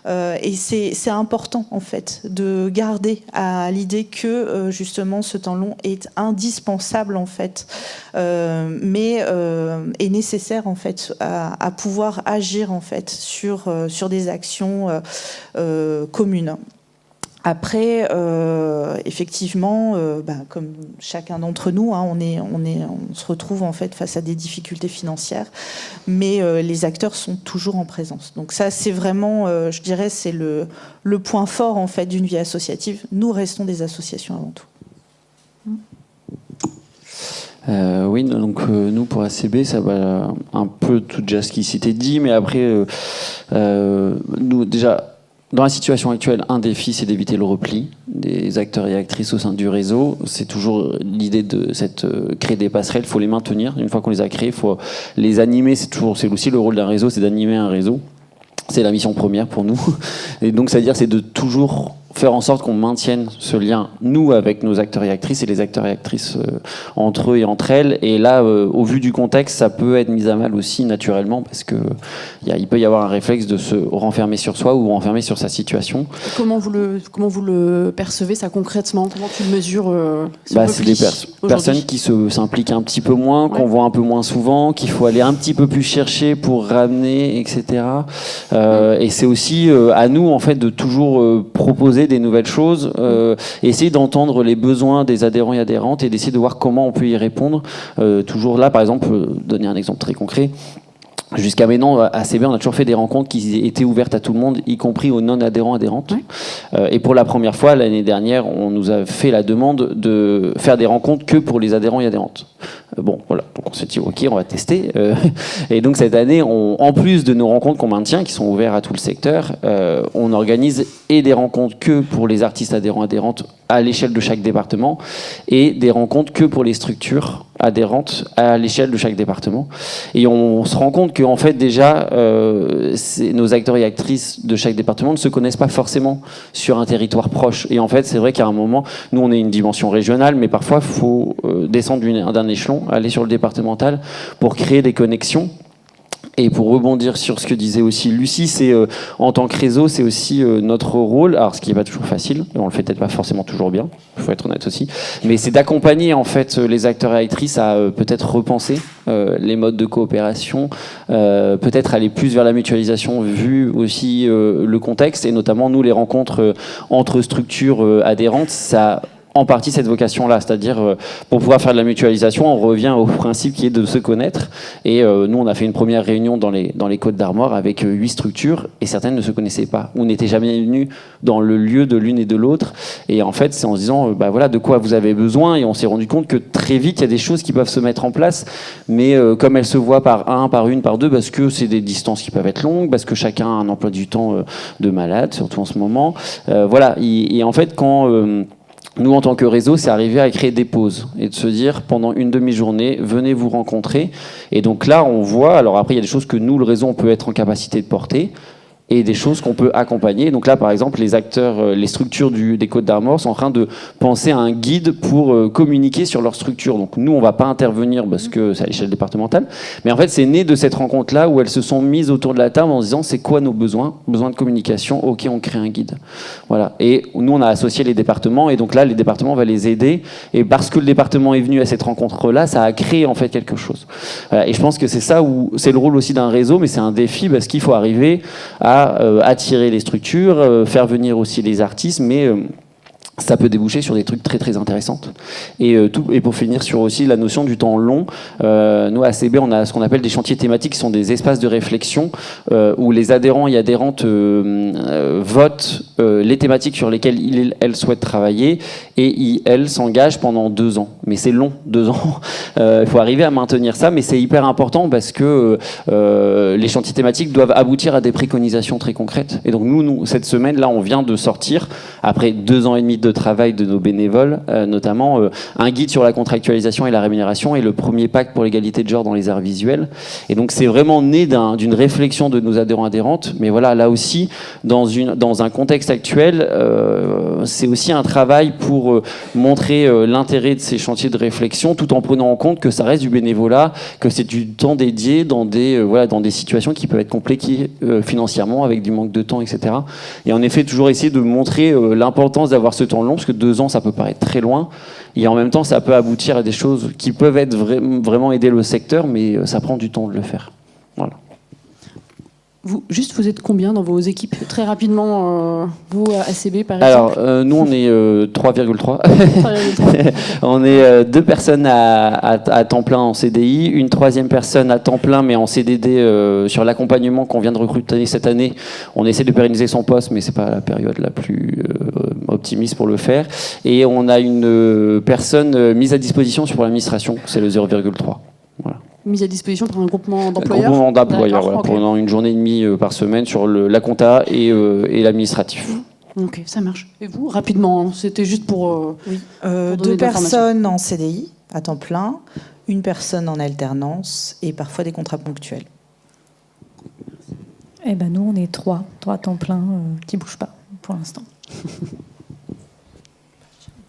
et c'est important en fait de garder à l'idée que justement ce temps long est indispensable en fait, mais est nécessaire en fait à pouvoir agir en fait sur des actions communes. Après, effectivement, comme chacun d'entre nous, on se retrouve en fait face à des difficultés financières, mais les acteurs sont toujours en présence. Donc ça, c'est vraiment, je dirais, c'est le point fort en fait d'une vie associative. Nous restons des associations avant tout. Oui, donc nous pour ACB, ça va un peu tout déjà ce qui s'était dit, mais après, nous déjà. Dans la situation actuelle, un défi, c'est d'éviter le repli des acteurs et actrices au sein du réseau. C'est toujours l'idée de créer des passerelles, il faut les maintenir. Une fois qu'on les a créés, il faut les animer. C'est aussi le rôle d'un réseau, c'est d'animer un réseau. C'est la mission première pour nous. Et donc, c'est-à-dire, c'est de toujours faire en sorte qu'on maintienne ce lien, nous, avec nos acteurs et actrices, et les acteurs et actrices entre eux et entre elles. Et là, au vu du contexte, ça peut être mis à mal aussi naturellement, parce que il peut y avoir un réflexe de se renfermer sur soi ou renfermer sur sa situation. Comment vous le percevez, ça, concrètement? Comment tu le mesures c'est des personnes qui s'impliquent un petit peu moins, qu'on voit un peu moins souvent, qu'il faut aller un petit peu plus chercher pour ramener, etc. Et c'est aussi à nous, en fait, de toujours proposer des nouvelles choses, essayer d'entendre les besoins des adhérents et adhérentes et d'essayer de voir comment on peut y répondre. Toujours là, par exemple, donner un exemple très concret. Jusqu'à maintenant, à ACB, on a toujours fait des rencontres qui étaient ouvertes à tout le monde, y compris aux non-adhérents, adhérentes. Et pour la première fois, l'année dernière, on nous a fait la demande de faire des rencontres que pour les adhérents et adhérentes. Bon, voilà. Donc on s'est dit, ok, on va tester. Et donc cette année, en plus de nos rencontres qu'on maintient, qui sont ouvertes à tout le secteur, on organise et des rencontres que pour les artistes adhérents, adhérentes à l'échelle de chaque département, et des rencontres que pour les structures adhérentes à l'échelle de chaque département. Et on se rend compte qu'en fait déjà, nos acteurs et actrices de chaque département ne se connaissent pas forcément sur un territoire proche. Et en fait, c'est vrai qu'à un moment, nous on est une dimension régionale, mais parfois il faut descendre d'un échelon, aller sur le départemental pour créer des connexions. Et pour rebondir sur ce que disait aussi Lucie, c'est en tant que réseau, c'est aussi notre rôle. Alors, ce qui n'est pas toujours facile, on le fait peut-être pas forcément toujours bien, il faut être honnête aussi. Mais c'est d'accompagner en fait les acteurs et actrices à peut-être repenser les modes de coopération, peut-être aller plus vers la mutualisation vu aussi le contexte, et notamment nous les rencontres entre structures adhérentes, ça en partie cette vocation-là, c'est-à-dire pour pouvoir faire de la mutualisation, on revient au principe qui est de se connaître. Et nous, on a fait une première réunion dans les Côtes d'Armor avec 8 structures, et certaines ne se connaissaient pas, ou n'étaient jamais venues dans le lieu de l'une et de l'autre. Et en fait, c'est en se disant, voilà, de quoi vous avez besoin, et on s'est rendu compte que très vite, il y a des choses qui peuvent se mettre en place, mais comme elles se voient par un, par une, par deux, parce que c'est des distances qui peuvent être longues, parce que chacun a un emploi du temps de malade, surtout en ce moment. Voilà, et en fait, quand nous, en tant que réseau, c'est arrivé à créer des pauses et de se dire, pendant une demi-journée, venez vous rencontrer. Et donc là, on voit, alors après, il y a des choses que nous, le réseau, on peut être en capacité de porter. et des choses qu'on peut accompagner. Donc là, par exemple, les acteurs, les structures des Côtes d'Armor sont en train de penser à un guide pour communiquer sur leur structure. Donc nous, on ne va pas intervenir parce que c'est à l'échelle départementale, mais en fait, c'est né de cette rencontre-là où elles se sont mises autour de la table en se disant c'est quoi nos besoins de communication, ok, on crée un guide. Voilà. Et nous, on a associé les départements, et donc là, les départements vont les aider, et parce que le département est venu à cette rencontre-là, ça a créé en fait quelque chose. Voilà. Et je pense que c'est ça où c'est le rôle aussi d'un réseau, mais c'est un défi parce qu'il faut arriver à attirer les structures, faire venir aussi les artistes, mais ça peut déboucher sur des trucs très très intéressants. Et pour finir sur aussi la notion du temps long, nous à ACB on a ce qu'on appelle des chantiers thématiques qui sont des espaces de réflexion où les adhérents et adhérentes votent les thématiques sur lesquelles elles souhaitent travailler et elles s'engagent pendant 2 ans. Mais c'est long, 2 ans. Il faut arriver à maintenir ça, mais c'est hyper important parce que les chantiers thématiques doivent aboutir à des préconisations très concrètes. Et donc nous cette semaine là on vient de sortir après 2 ans et demi de travail de nos bénévoles, notamment un guide sur la contractualisation et la rémunération et le premier pacte pour l'égalité de genre dans les arts visuels. Et donc c'est vraiment né d'une réflexion de nos adhérents adhérentes, mais voilà, là aussi dans un contexte actuel, c'est aussi un travail pour montrer l'intérêt de ces chantiers de réflexion tout en prenant en compte que ça reste du bénévolat, que c'est du temps dédié dans des situations qui peuvent être compliquées financièrement avec du manque de temps, etc. Et en effet toujours essayer de montrer l'importance d'avoir ce temps long, parce que 2 ans ça peut paraître très loin, et en même temps ça peut aboutir à des choses qui peuvent être vraiment aider le secteur, mais ça prend du temps de le faire. Voilà. Vous êtes combien dans vos équipes? Très rapidement, vous, ACB, par exemple. Alors, nous, on est 3,3. On est 2 personnes à temps plein en CDI, une 3e personne à temps plein, mais en CDD sur l'accompagnement qu'on vient de recruter cette année. On essaie de pérenniser son poste, mais c'est pas la période la plus optimiste pour le faire. Et on a une personne mise à disposition sur l'administration, c'est le 0,3. Voilà. Mise à disposition pour un groupement d'employeurs. Un groupement d'employeurs, voilà, okay. Pendant 1 journée et demie par semaine sur la compta et l'administratif. Ok, ça marche. Et vous, rapidement, c'était juste pour... Oui. Pour 2 personnes en CDI à temps plein, 1 personne en alternance et parfois des contrats ponctuels. Eh ben nous, on est 3 à temps plein qui ne bougent pas pour l'instant.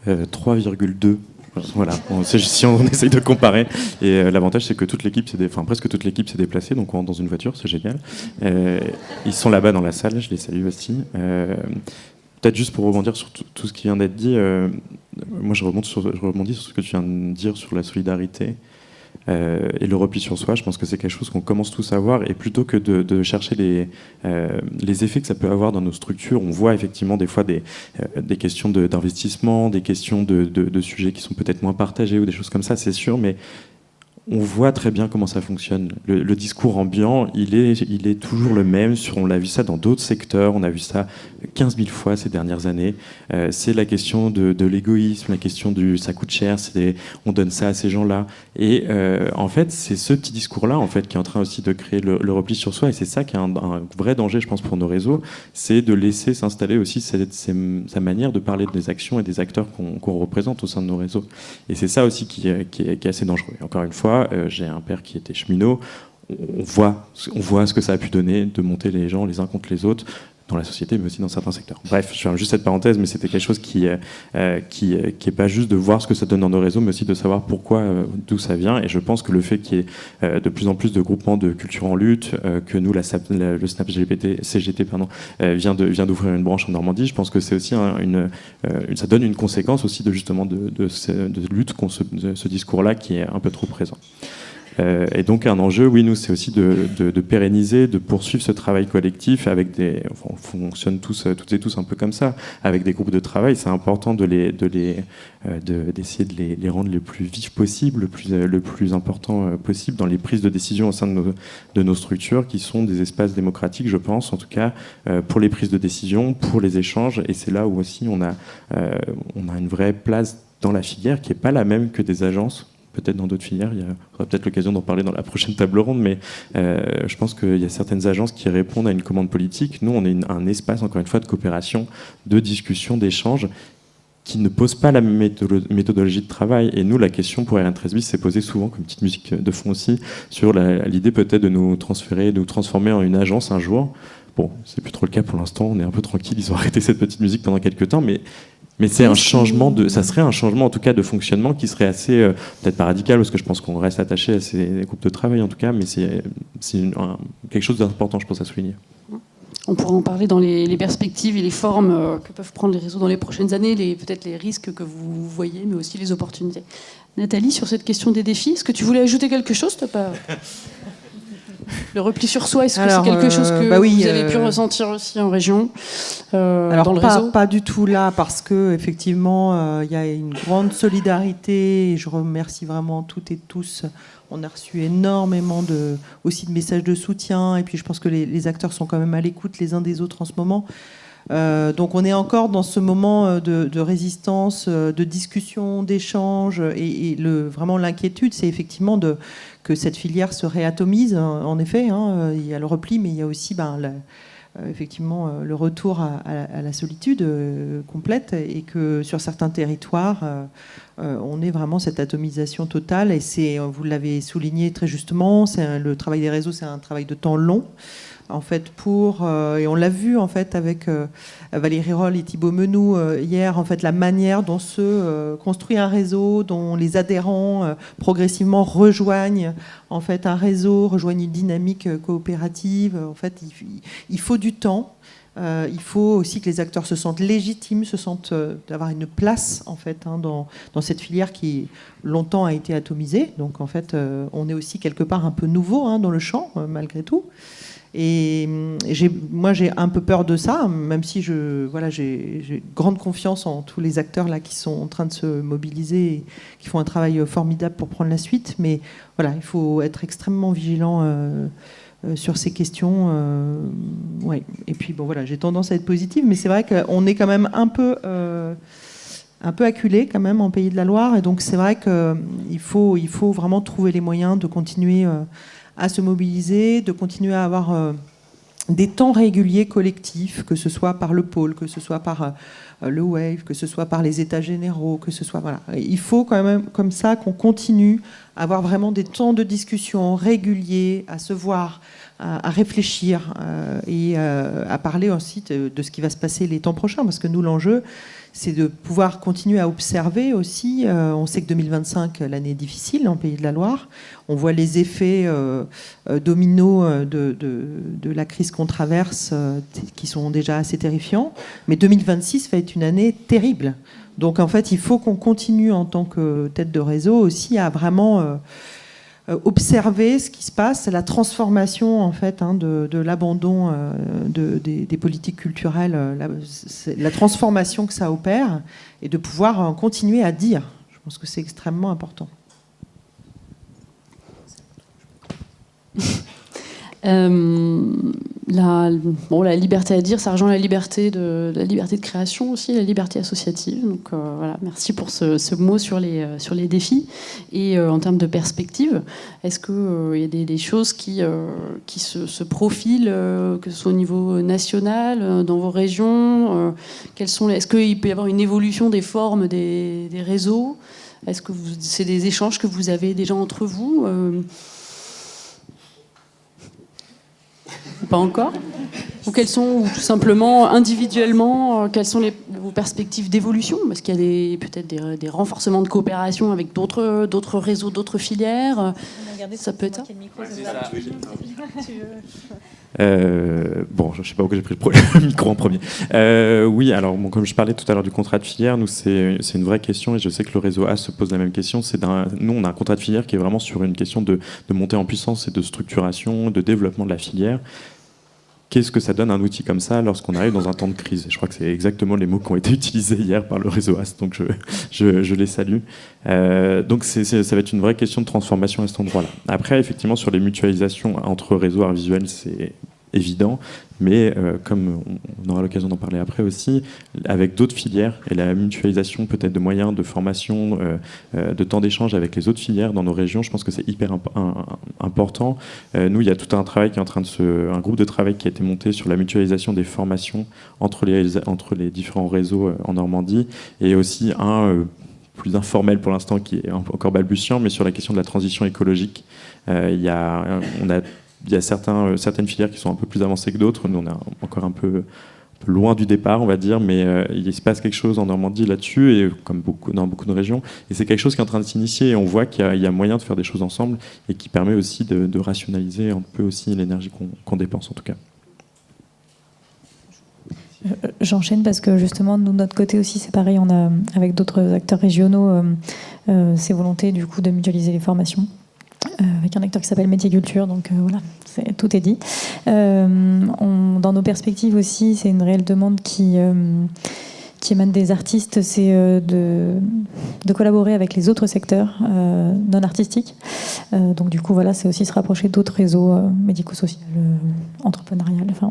3,2. Voilà, si on essaye de comparer. Et l'avantage, c'est que presque toute l'équipe s'est déplacée, donc on rentre dans une voiture, c'est génial. Ils sont là-bas dans la salle, je les salue aussi. Peut-être juste pour rebondir sur tout ce qui vient d'être dit, moi je rebondis sur ce que tu viens de dire sur la solidarité. Et le repli sur soi, je pense que c'est quelque chose qu'on commence tous à voir, et plutôt que de chercher les effets que ça peut avoir dans nos structures, on voit effectivement des fois des questions d'investissement, des questions de sujets qui sont peut-être moins partagés ou des choses comme ça, c'est sûr, mais on voit très bien comment ça fonctionne. Le discours ambiant, il est toujours le même. On l'a vu ça dans d'autres secteurs, on a vu ça 15 000 fois ces dernières années. C'est la question de l'égoïsme, la question du ça coûte cher, on donne ça à ces gens-là. Et en fait, c'est ce petit discours-là en fait, qui est en train aussi de créer le repli sur soi. Et c'est ça qui est un vrai danger, je pense, pour nos réseaux. C'est de laisser s'installer aussi sa manière de parler des actions et des acteurs qu'on représente au sein de nos réseaux. Et c'est ça aussi qui est assez dangereux. Et encore une fois, j'ai un père qui était cheminot. On voit ce que ça a pu donner de monter les gens les uns contre les autres dans la société, mais aussi dans certains secteurs. Bref, je fais juste cette parenthèse, mais c'était quelque chose qui est pas juste de voir ce que ça donne dans nos réseaux, mais aussi de savoir pourquoi, d'où ça vient. Et je pense que le fait qu'il y ait de plus en plus de groupements de culture en lutte, que nous, le SNAP CGT vient d'ouvrir une branche en Normandie, je pense que c'est aussi ça donne une conséquence aussi de justement de lutte contre ce discours-là qui est un peu trop présent. Et donc un enjeu, oui, nous, c'est aussi de pérenniser, de poursuivre ce travail collectif avec on fonctionne toutes et tous un peu comme ça, avec des groupes de travail. C'est important d'essayer de les rendre les plus vifs possible, le plus important possible dans les prises de décision au sein de nos structures, qui sont des espaces démocratiques, je pense, en tout cas pour les prises de décision, pour les échanges. Et c'est là où aussi on a une vraie place dans la filière qui n'est pas la même que des agences. Peut-être dans d'autres filières, il y aura peut-être l'occasion d'en parler dans la prochaine table ronde, mais je pense qu'il y a certaines agences qui répondent à une commande politique. Nous, on est un espace, encore une fois, de coopération, de discussion, d'échange, qui ne pose pas la même méthodologie de travail. Et nous, la question pour RN13 bis s'est posée souvent, comme petite musique de fond aussi, sur l'idée peut-être de nous transformer en une agence un jour. Bon, c'est plus trop le cas pour l'instant, on est un peu tranquille, ils ont arrêté cette petite musique pendant quelques temps, mais c'est un changement ça serait un changement en tout cas de fonctionnement qui serait assez, peut-être pas radical, parce que je pense qu'on reste attaché à ces groupes de travail en tout cas, mais c'est quelque chose d'important, je pense, à souligner. On pourra en parler dans les perspectives et les formes que peuvent prendre les réseaux dans les prochaines années, peut-être les risques que vous voyez, mais aussi les opportunités. Nathalie, sur cette question des défis, est-ce que tu voulais ajouter quelque chose, toi, pas Le repli sur soi, est-ce que c'est quelque chose que vous avez pu ressentir aussi en région, dans le réseau ? Pas du tout là, parce que effectivement, il y a une grande solidarité. Et je remercie vraiment toutes et tous. On a reçu énormément aussi de messages de soutien. Et puis, je pense que les acteurs sont quand même à l'écoute les uns des autres en ce moment. Donc, on est encore dans ce moment de résistance, de discussion, d'échange. Et vraiment, l'inquiétude, c'est effectivement que cette filière se réatomise, en effet. Il y a le repli, mais il y a aussi effectivement le retour à la solitude complète, et que sur certains territoires, on est vraiment cette atomisation totale. Et vous l'avez souligné très justement, le travail des réseaux, c'est un travail de temps long. En fait, et on l'a vu en fait avec Valérie Roll et Thibaut Menou hier, en fait, la manière dont se construit un réseau, dont les adhérents progressivement rejoignent en fait un réseau, rejoignent une dynamique coopérative. En fait, il faut du temps. Il faut aussi que les acteurs se sentent légitimes, d'avoir une place en fait dans cette filière qui longtemps a été atomisée. Donc en fait, on est aussi quelque part un peu nouveau dans le champ malgré tout. Et moi, j'ai un peu peur de ça, même si j'ai grande confiance en tous les acteurs là qui sont en train de se mobiliser et qui font un travail formidable pour prendre la suite. Mais voilà, il faut être extrêmement vigilant sur ces questions. Ouais. Et puis bon, voilà, j'ai tendance à être positive, mais c'est vrai qu'on est quand même un peu acculé quand même en Pays de la Loire, et donc c'est vrai qu'il faut vraiment trouver les moyens de continuer à se mobiliser, de continuer à avoir des temps réguliers collectifs, que ce soit par le pôle, que ce soit par le WAVE, que ce soit par les états généraux, que ce soit... Voilà. Il faut quand même comme ça qu'on continue à avoir vraiment des temps de discussion réguliers, à se voir, à réfléchir et à parler aussi de ce qui va se passer les temps prochains, parce que nous, l'enjeu, c'est de pouvoir continuer à observer aussi. On sait que 2025, l'année est difficile en Pays de la Loire. On voit les effets dominos de la crise qu'on traverse, qui sont déjà assez terrifiants. Mais 2026 va être une année terrible. Donc en fait, il faut qu'on continue en tant que tête de réseau aussi à vraiment observer ce qui se passe, la transformation en fait de l'abandon des politiques culturelles, la transformation que ça opère, et de pouvoir continuer à dire. Je pense que c'est extrêmement important. La liberté à dire, ça rejoint la liberté de création aussi, la liberté associative. Donc voilà, merci pour ce mot sur les défis. Et en termes de perspective, est-ce qu'il y a des choses qui se profilent, que ce soit au niveau national, dans vos régions, est-ce qu'il peut y avoir une évolution des formes des réseaux ? Est-ce que c'est des échanges que vous avez déjà entre vous ? Pas encore ? Ou tout simplement, individuellement, quelles sont vos perspectives d'évolution ? Parce qu'il y a peut-être des renforcements de coopération avec d'autres réseaux, d'autres filières. Ça peut être ça. Bon, je ne sais pas pourquoi j'ai pris le micro en premier. Oui, alors comme je parlais tout à l'heure du contrat de filière, nous c'est une vraie question, et je sais que le réseau A se pose la même question. Nous, on a un contrat de filière qui est vraiment sur une question de montée en puissance et de structuration, de développement de la filière. Qu'est-ce que ça donne un outil comme ça lorsqu'on arrive dans un temps de crise ? Je crois que c'est exactement les mots qui ont été utilisés hier par le réseau AS, donc je les salue. Donc ça va être une vraie question de transformation à cet endroit-là. Après, effectivement, sur les mutualisations entre réseaux arts visuels, c'est évident, mais comme on aura l'occasion d'en parler après aussi, avec d'autres filières et la mutualisation peut-être de moyens de formation, de temps d'échange avec les autres filières dans nos régions, je pense que c'est hyper important. Nous, il y a tout un travail qui est en train un groupe de travail qui a été monté sur la mutualisation des formations entre les différents réseaux en Normandie, et aussi un plus informel pour l'instant qui est encore balbutiant, mais sur la question de la transition écologique. On a il y a certaines filières qui sont un peu plus avancées que d'autres. Nous, on est encore un peu loin du départ, on va dire, mais il se passe quelque chose en Normandie là-dessus, et comme dans beaucoup de régions. Et c'est quelque chose qui est en train de s'initier, et on voit qu'il y a moyen de faire des choses ensemble, et qui permet aussi de rationaliser un peu aussi l'énergie qu'on dépense, en tout cas. J'enchaîne parce que justement, nous, de notre côté aussi, c'est pareil, on a, avec d'autres acteurs régionaux, ces volontés du coup de mutualiser les formations. Avec un acteur qui s'appelle Métier-Culture, donc voilà, tout est dit. Dans nos perspectives aussi, c'est une réelle demande qui émane des artistes, c'est de collaborer avec les autres secteurs non artistiques. Donc du coup, voilà, c'est aussi se rapprocher d'autres réseaux médico-sociaux, entrepreneuriales. Enfin,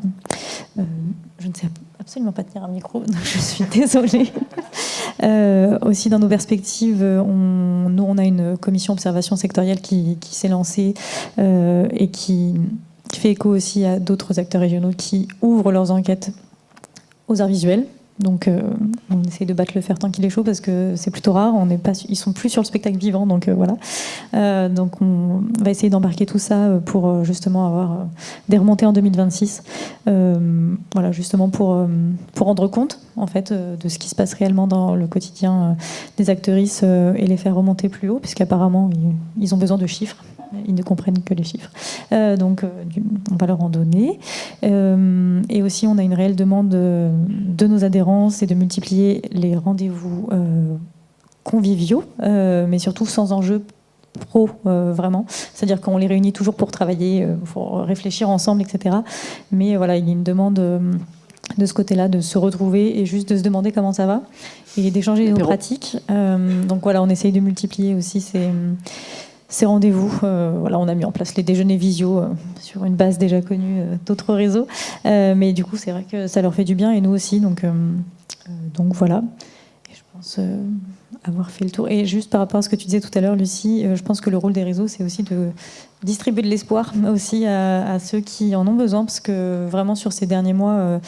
je ne sais absolument pas tenir un micro, donc je suis désolée. Aussi, dans nos perspectives, nous, on a une commission observation sectorielle qui s'est lancée et qui fait écho aussi à d'autres acteurs régionaux qui ouvrent leurs enquêtes aux arts visuels. Donc, on essaye de battre le fer tant qu'il est chaud parce que c'est plutôt rare. Ils sont plus sur le spectacle vivant, donc voilà. Donc, on va essayer d'embarquer tout ça pour justement avoir des remontées en 2026. Voilà, justement pour rendre compte en fait de ce qui se passe réellement dans le quotidien des actrices et les faire remonter plus haut, puisqu'apparemment ils ont besoin de chiffres. Ils ne comprennent que les chiffres. Donc, on va leur en donner. Et aussi, on a une réelle demande de nos adhérents, c'est de multiplier les rendez-vous conviviaux, mais surtout sans enjeu pro, vraiment. C'est-à-dire qu'on les réunit toujours pour travailler, pour réfléchir ensemble, etc. Mais voilà, il y a une demande de ce côté-là, de se retrouver et juste de se demander comment ça va et d'échanger nos pratiques. Donc voilà, on essaye de multiplier aussi ces rendez-vous. Voilà, on a mis en place les déjeuners visio sur une base déjà connue d'autres réseaux. Mais du coup, c'est vrai que ça leur fait du bien et nous aussi. Donc voilà. Et je pense avoir fait le tour. Et juste par rapport à ce que tu disais tout à l'heure, Lucie, je pense que le rôle des réseaux, c'est aussi de distribuer de l'espoir aussi à ceux qui en ont besoin. Parce que vraiment, sur ces derniers mois...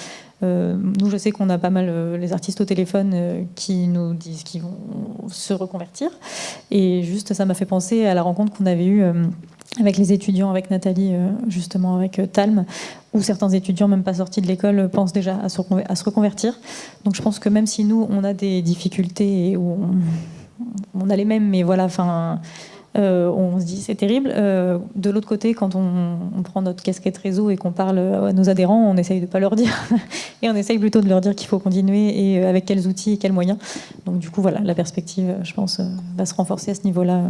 nous, je sais qu'on a pas mal les artistes au téléphone qui nous disent qu'ils vont se reconvertir. Et juste, ça m'a fait penser à la rencontre qu'on avait eue avec les étudiants, avec Nathalie, justement avec Talm, où certains étudiants, même pas sortis de l'école, pensent déjà à se reconvertir. Donc je pense que même si nous, on a des difficultés, où on a les mêmes, mais voilà, enfin... on se dit c'est terrible. De l'autre côté, quand on prend notre casquette réseau et qu'on parle à nos adhérents, on essaye de pas leur dire et on essaye plutôt de leur dire qu'il faut continuer et avec quels outils et quels moyens. Donc du coup voilà, la perspective, je pense, va se renforcer à ce niveau-là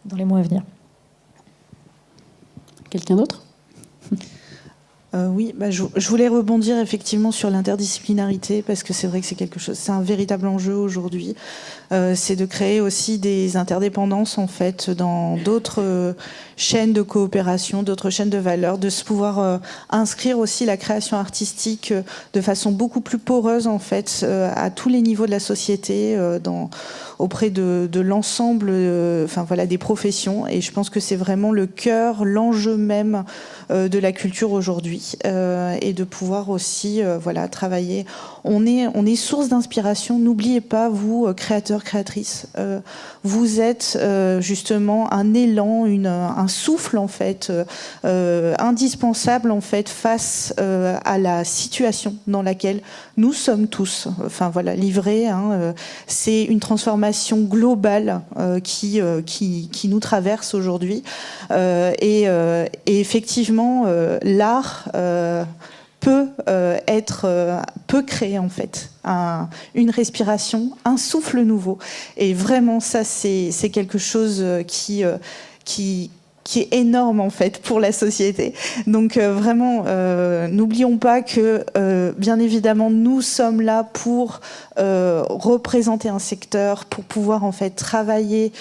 dans les mois à venir. Quelqu'un d'autre ? Oui, je voulais rebondir effectivement sur l'interdisciplinarité parce que c'est vrai que c'est un véritable enjeu aujourd'hui. C'est de créer aussi des interdépendances en fait dans d'autres chaînes de coopération, d'autres chaînes de valeur, de se pouvoir inscrire aussi la création artistique de façon beaucoup plus poreuse en fait à tous les niveaux de la société, auprès de l'ensemble, enfin voilà, des professions. Et je pense que c'est vraiment le cœur, l'enjeu même de la culture aujourd'hui, et de pouvoir aussi voilà, travailler. On est source d'inspiration. N'oubliez pas, vous, créateurs, créatrices, vous êtes justement un élan, un souffle en fait, indispensable en fait face à la situation dans laquelle nous sommes tous. Enfin voilà, livrés. C'est une transformation globale qui nous traverse aujourd'hui. Et effectivement, l'art peut créer en fait une respiration, un souffle nouveau. Et vraiment, ça, c'est quelque chose qui est énorme en fait pour la société. Donc vraiment, n'oublions pas que bien évidemment nous sommes là pour représenter un secteur, pour pouvoir en fait travailler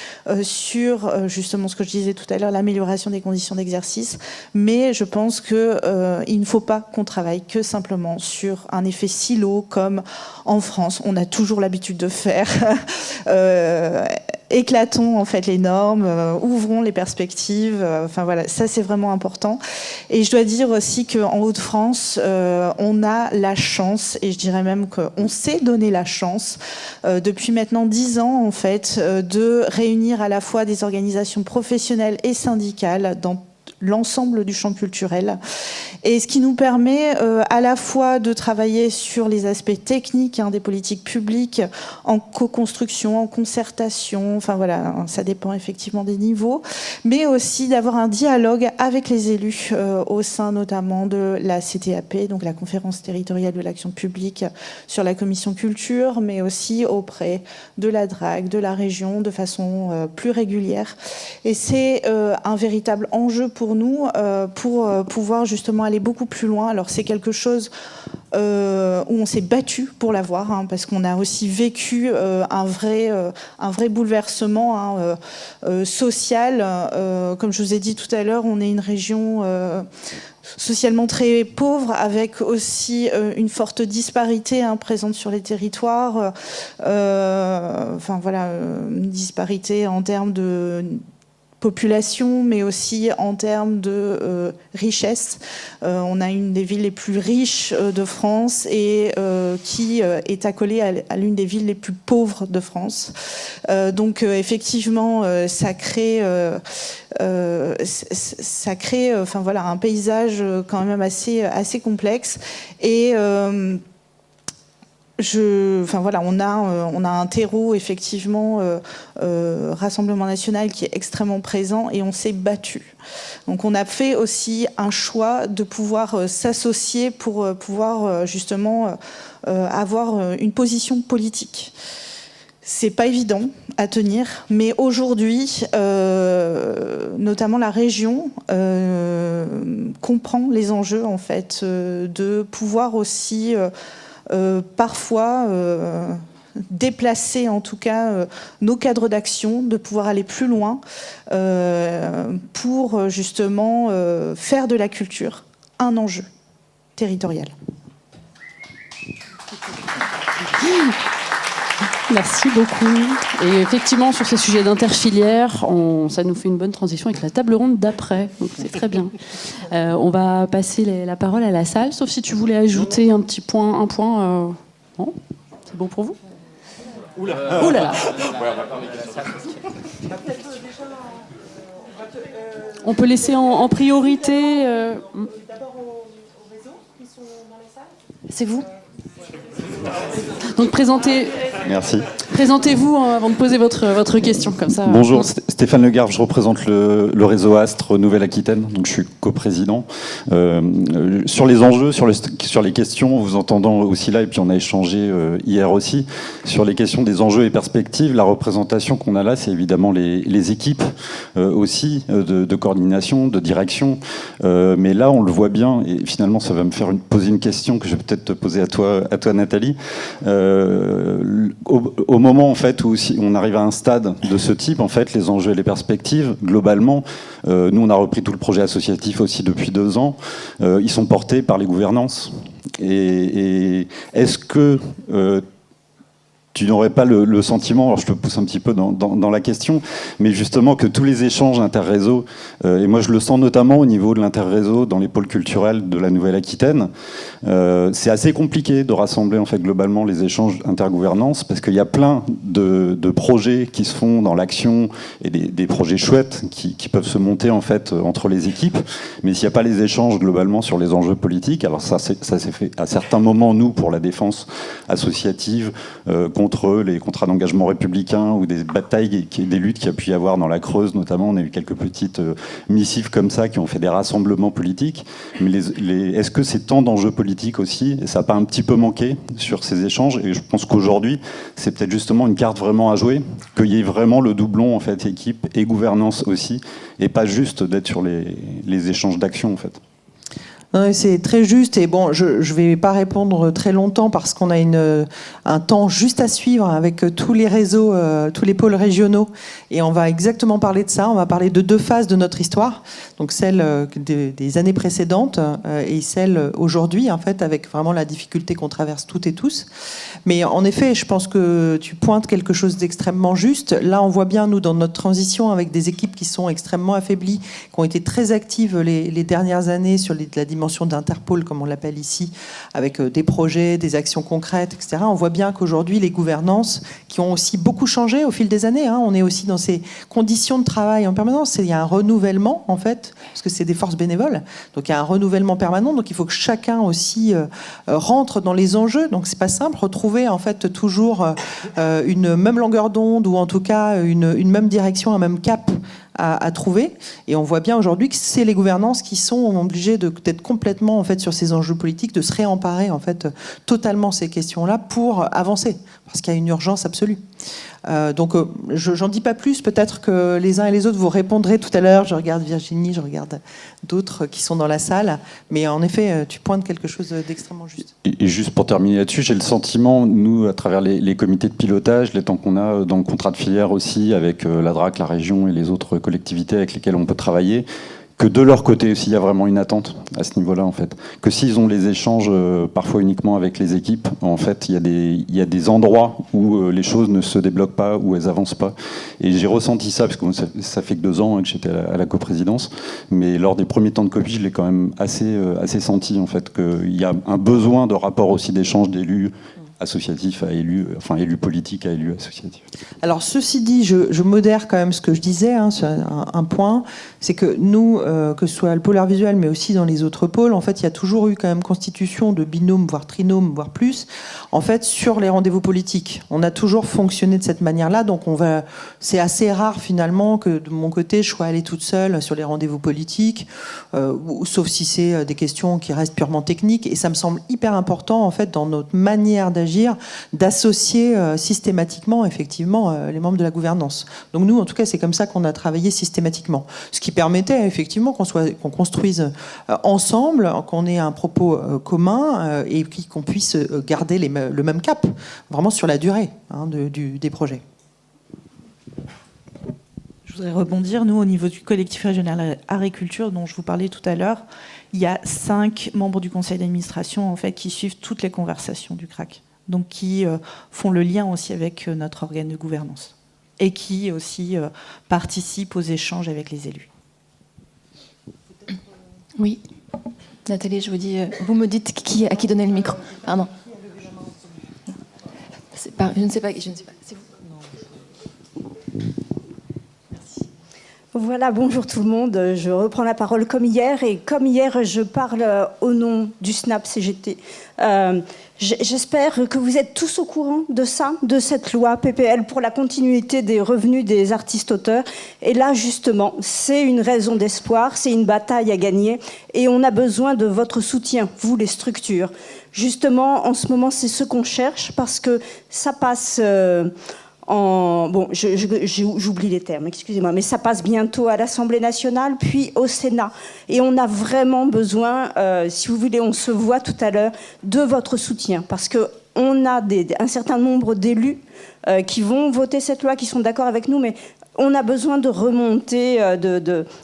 sur justement ce que je disais tout à l'heure, l'amélioration des conditions d'exercice. Mais je pense que il ne faut pas qu'on travaille que simplement sur un effet silo comme en France on a toujours l'habitude de faire. Éclatons en fait les normes, ouvrons les perspectives. Enfin voilà, ça c'est vraiment important. Et je dois dire aussi qu'en Hauts-de-France, on a la chance, et je dirais même qu'on s'est donné la chance depuis maintenant 10 ans en fait, de réunir à la fois des organisations professionnelles et syndicales dans l'ensemble du champ culturel. Et ce qui nous permet à la fois de travailler sur les aspects techniques des politiques publiques, en co-construction, en concertation, enfin voilà, ça dépend effectivement des niveaux, mais aussi d'avoir un dialogue avec les élus au sein notamment de la CTAP, donc la Conférence territoriale de l'action publique, sur la commission culture, mais aussi auprès de la DRAC, de la région, de façon plus régulière. Et c'est un véritable enjeu pour nous, pour pouvoir justement aller beaucoup plus loin. Alors c'est quelque chose où on s'est battu pour l'avoir, parce qu'on a aussi vécu un vrai bouleversement social. Comme je vous ai dit tout à l'heure, on est une région socialement très pauvre, avec aussi une forte disparité présente sur les territoires. Une disparité en termes de population, mais aussi en termes de richesse. On a une des villes les plus riches de France et qui est accolée à l'une des villes les plus pauvres de France. Donc effectivement, ça crée un paysage quand même assez complexe. Et on a un terreau effectivement Rassemblement National qui est extrêmement présent, et on s'est battu. Donc on a fait aussi un choix de pouvoir s'associer pour pouvoir justement avoir une position politique. C'est pas évident à tenir, mais aujourd'hui, notamment la région comprend les enjeux en fait de pouvoir aussi parfois déplacer en tout cas nos cadres d'action, de pouvoir aller plus loin pour justement faire de la culture un enjeu territorial. Merci beaucoup. Et effectivement, sur ces sujets d'interfilière, ça nous fait une bonne transition avec la table ronde d'après. Donc c'est très bien. On va passer la parole à la salle, sauf si tu voulais ajouter un point. Non, c'est bon pour vous? Ouh là là. On peut laisser en priorité. D'abord au réseau qui sont dans la salle. C'est vous? Donc Merci. Présentez-vous avant de poser votre question, comme ça. Bonjour, Stéphane Legarve, je représente le réseau Astre Nouvelle-Aquitaine, donc je suis coprésident. Sur les enjeux, sur les questions, vous entendant aussi là, et puis on a échangé hier aussi, sur les questions des enjeux et perspectives, la représentation qu'on a là, c'est évidemment les équipes aussi de coordination, de direction. Mais là, on le voit bien, et finalement, ça va me faire poser une question que je vais peut-être te poser à toi Nathalie. Au moment en fait où on arrive à un stade de ce type, en fait, les enjeux et les perspectives, globalement, nous on a repris tout le projet associatif aussi depuis 2 ans, ils sont portés par les gouvernances. Et est-ce que tu n'aurais pas le sentiment, alors je te pousse un petit peu dans la question, mais justement que tous les échanges interréseaux, et moi je le sens notamment au niveau de l'interréseau dans les pôles culturels de la Nouvelle-Aquitaine, c'est assez compliqué de rassembler en fait globalement les échanges intergouvernance, parce qu'il y a plein de projets qui se font dans l'action, et des projets chouettes qui peuvent se monter en fait entre les équipes, mais s'il n'y a pas les échanges globalement sur les enjeux politiques, alors ça s'est fait à certains moments, nous, pour la défense associative, contre les contrats d'engagement républicains ou des batailles, des luttes qu'il y a pu y avoir dans la Creuse notamment. On a eu quelques petites missives comme ça qui ont fait des rassemblements politiques. Mais est-ce que c'est tant d'enjeux politiques aussi, et ça n'a pas un petit peu manqué sur ces échanges? Et je pense qu'aujourd'hui, c'est peut-être justement une carte vraiment à jouer, qu'il y ait vraiment le doublon en fait, équipe et gouvernance aussi, et pas juste d'être sur les échanges d'actions en fait. C'est très juste, et bon, je ne vais pas répondre très longtemps parce qu'on a un temps juste à suivre avec tous les réseaux, tous les pôles régionaux, et on va exactement parler de ça. On va parler de 2 phases de notre histoire, donc celle des années précédentes et celle aujourd'hui, en fait, avec vraiment la difficulté qu'on traverse toutes et tous. Mais en effet, je pense que tu pointes quelque chose d'extrêmement juste. Là, on voit bien, nous, dans notre transition, avec des équipes qui sont extrêmement affaiblies, qui ont été très actives les dernières années sur la dimension dimension d'Interpol, comme on l'appelle ici, avec des projets, des actions concrètes, etc. On voit bien qu'aujourd'hui, les gouvernances, qui ont aussi beaucoup changé au fil des années, on est aussi dans ces conditions de travail en permanence. Il y a un renouvellement, en fait, parce que c'est des forces bénévoles. Donc il y a un renouvellement permanent. Donc il faut que chacun aussi rentre dans les enjeux. Donc c'est pas simple. Retrouver, en fait, toujours une même longueur d'onde, ou en tout cas une même direction, un même cap à trouver. Et on voit bien aujourd'hui que c'est les gouvernances qui sont obligées d'être complètement, en fait, sur ces enjeux politiques, de se réemparer, en fait, totalement ces questions-là pour avancer, parce qu'il y a une urgence absolue. Donc j'en dis pas plus, peut-être que les uns et les autres vous répondrez tout à l'heure. Je regarde Virginie, je regarde d'autres qui sont dans la salle, mais en effet tu pointes quelque chose d'extrêmement juste. Et juste pour terminer là-dessus, j'ai le sentiment, nous, à travers les comités de pilotage, les temps qu'on a dans le contrat de filière aussi, avec la DRAC, la région et les autres collectivités avec lesquelles on peut travailler, que de leur côté aussi, il y a vraiment une attente à ce niveau-là, en fait. Que s'ils ont les échanges parfois uniquement avec les équipes, en fait, il y a des endroits où les choses ne se débloquent pas, où elles avancent pas. Et j'ai ressenti ça, parce que ça fait que 2 ans que j'étais à la coprésidence, mais lors des premiers temps de copie, je l'ai quand même assez senti, en fait, qu'il y a un besoin de rapport aussi d'échange d'élus associatif à élus, enfin élus politiques à élus associatifs. Alors ceci dit, je modère quand même ce que je disais, sur un point, c'est que nous, que ce soit le pôle art visuel, mais aussi dans les autres pôles, en fait, il y a toujours eu quand même constitution de binômes, voire trinômes, voire plus, en fait, sur les rendez-vous politiques. On a toujours fonctionné de cette manière-là, donc c'est assez rare finalement que de mon côté, je sois allée toute seule sur les rendez-vous politiques, sauf si c'est des questions qui restent purement techniques, et ça me semble hyper important, en fait, dans notre manière d'agir, d'associer systématiquement, effectivement, les membres de la gouvernance. Donc nous, en tout cas, c'est comme ça qu'on a travaillé systématiquement. Ce qui permettait, effectivement, qu'on construise ensemble, qu'on ait un propos commun et qu'on puisse garder le même cap, vraiment sur la durée des projets. Je voudrais rebondir. Nous, au niveau du collectif régional Art et Culture, dont je vous parlais tout à l'heure, il y a 5 membres du conseil d'administration, en fait, qui suivent toutes les conversations du CRAC. Donc qui font le lien aussi avec notre organe de gouvernance et qui aussi participent aux échanges avec les élus. Oui. Nathalie, je vous dis, vous me dites à qui donner le micro. Pardon. Je ne sais pas. C'est vous. Voilà, bonjour tout le monde. Je reprends la parole comme hier. Et comme hier, je parle au nom du SNAP CGT. J'espère que vous êtes tous au courant de ça, de cette loi PPL pour la continuité des revenus des artistes-auteurs. Et là, justement, c'est une raison d'espoir, c'est une bataille à gagner. Et on a besoin de votre soutien, vous, les structures. Justement, en ce moment, c'est ce qu'on cherche parce que ça passe... Bon, j'oublie les termes, excusez-moi, mais ça passe bientôt à l'Assemblée nationale, puis au Sénat. Et on a vraiment besoin, si vous voulez, on se voit tout à l'heure, de votre soutien. Parce qu'on a un certain nombre d'élus qui vont voter cette loi, qui sont d'accord avec nous, mais on a besoin de remonter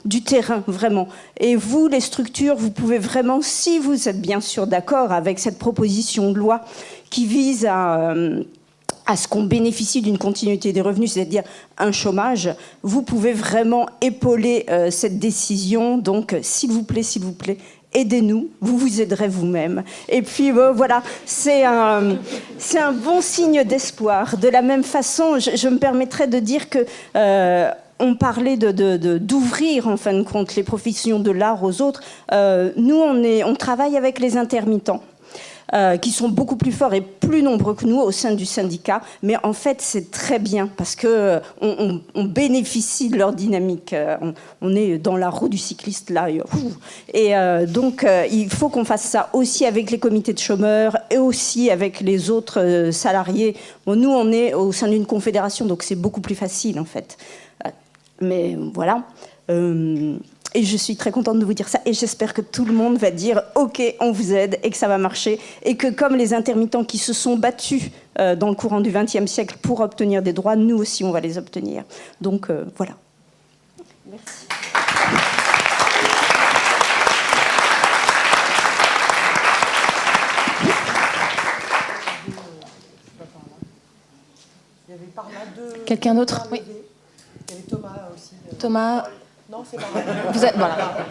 du terrain, vraiment. Et vous, les structures, vous pouvez vraiment, si vous êtes bien sûr d'accord avec cette proposition de loi qui vise à ce qu'on bénéficie d'une continuité des revenus, c'est-à-dire un chômage, vous pouvez vraiment épauler cette décision. Donc, s'il vous plaît, aidez-nous, vous vous aiderez vous-même. Et puis, voilà, c'est un bon signe d'espoir. De la même façon, je me permettrai de dire que... on parlait d'ouvrir, en fin de compte, les professions de l'art aux autres. Nous, on travaille avec les intermittents. Qui sont beaucoup plus forts et plus nombreux que nous au sein du syndicat. Mais en fait, c'est très bien parce qu'on bénéficie de leur dynamique. On est dans la roue du cycliste, là. Et donc, il faut qu'on fasse ça aussi avec les comités de chômeurs et aussi avec les autres salariés. Bon, nous, on est au sein d'une confédération, donc c'est beaucoup plus facile, en fait. Mais voilà. Et je suis très contente de vous dire ça. Et j'espère que tout le monde va dire « Ok, on vous aide » et que ça va marcher. Et que comme les intermittents qui se sont battus dans le courant du XXe siècle pour obtenir des droits, nous aussi, on va les obtenir. Donc, voilà. Merci. Quelqu'un d'autre? Oui. Il y avait Thomas aussi. Thomas. Non, c'est pas vrai. Vous êtes, voilà.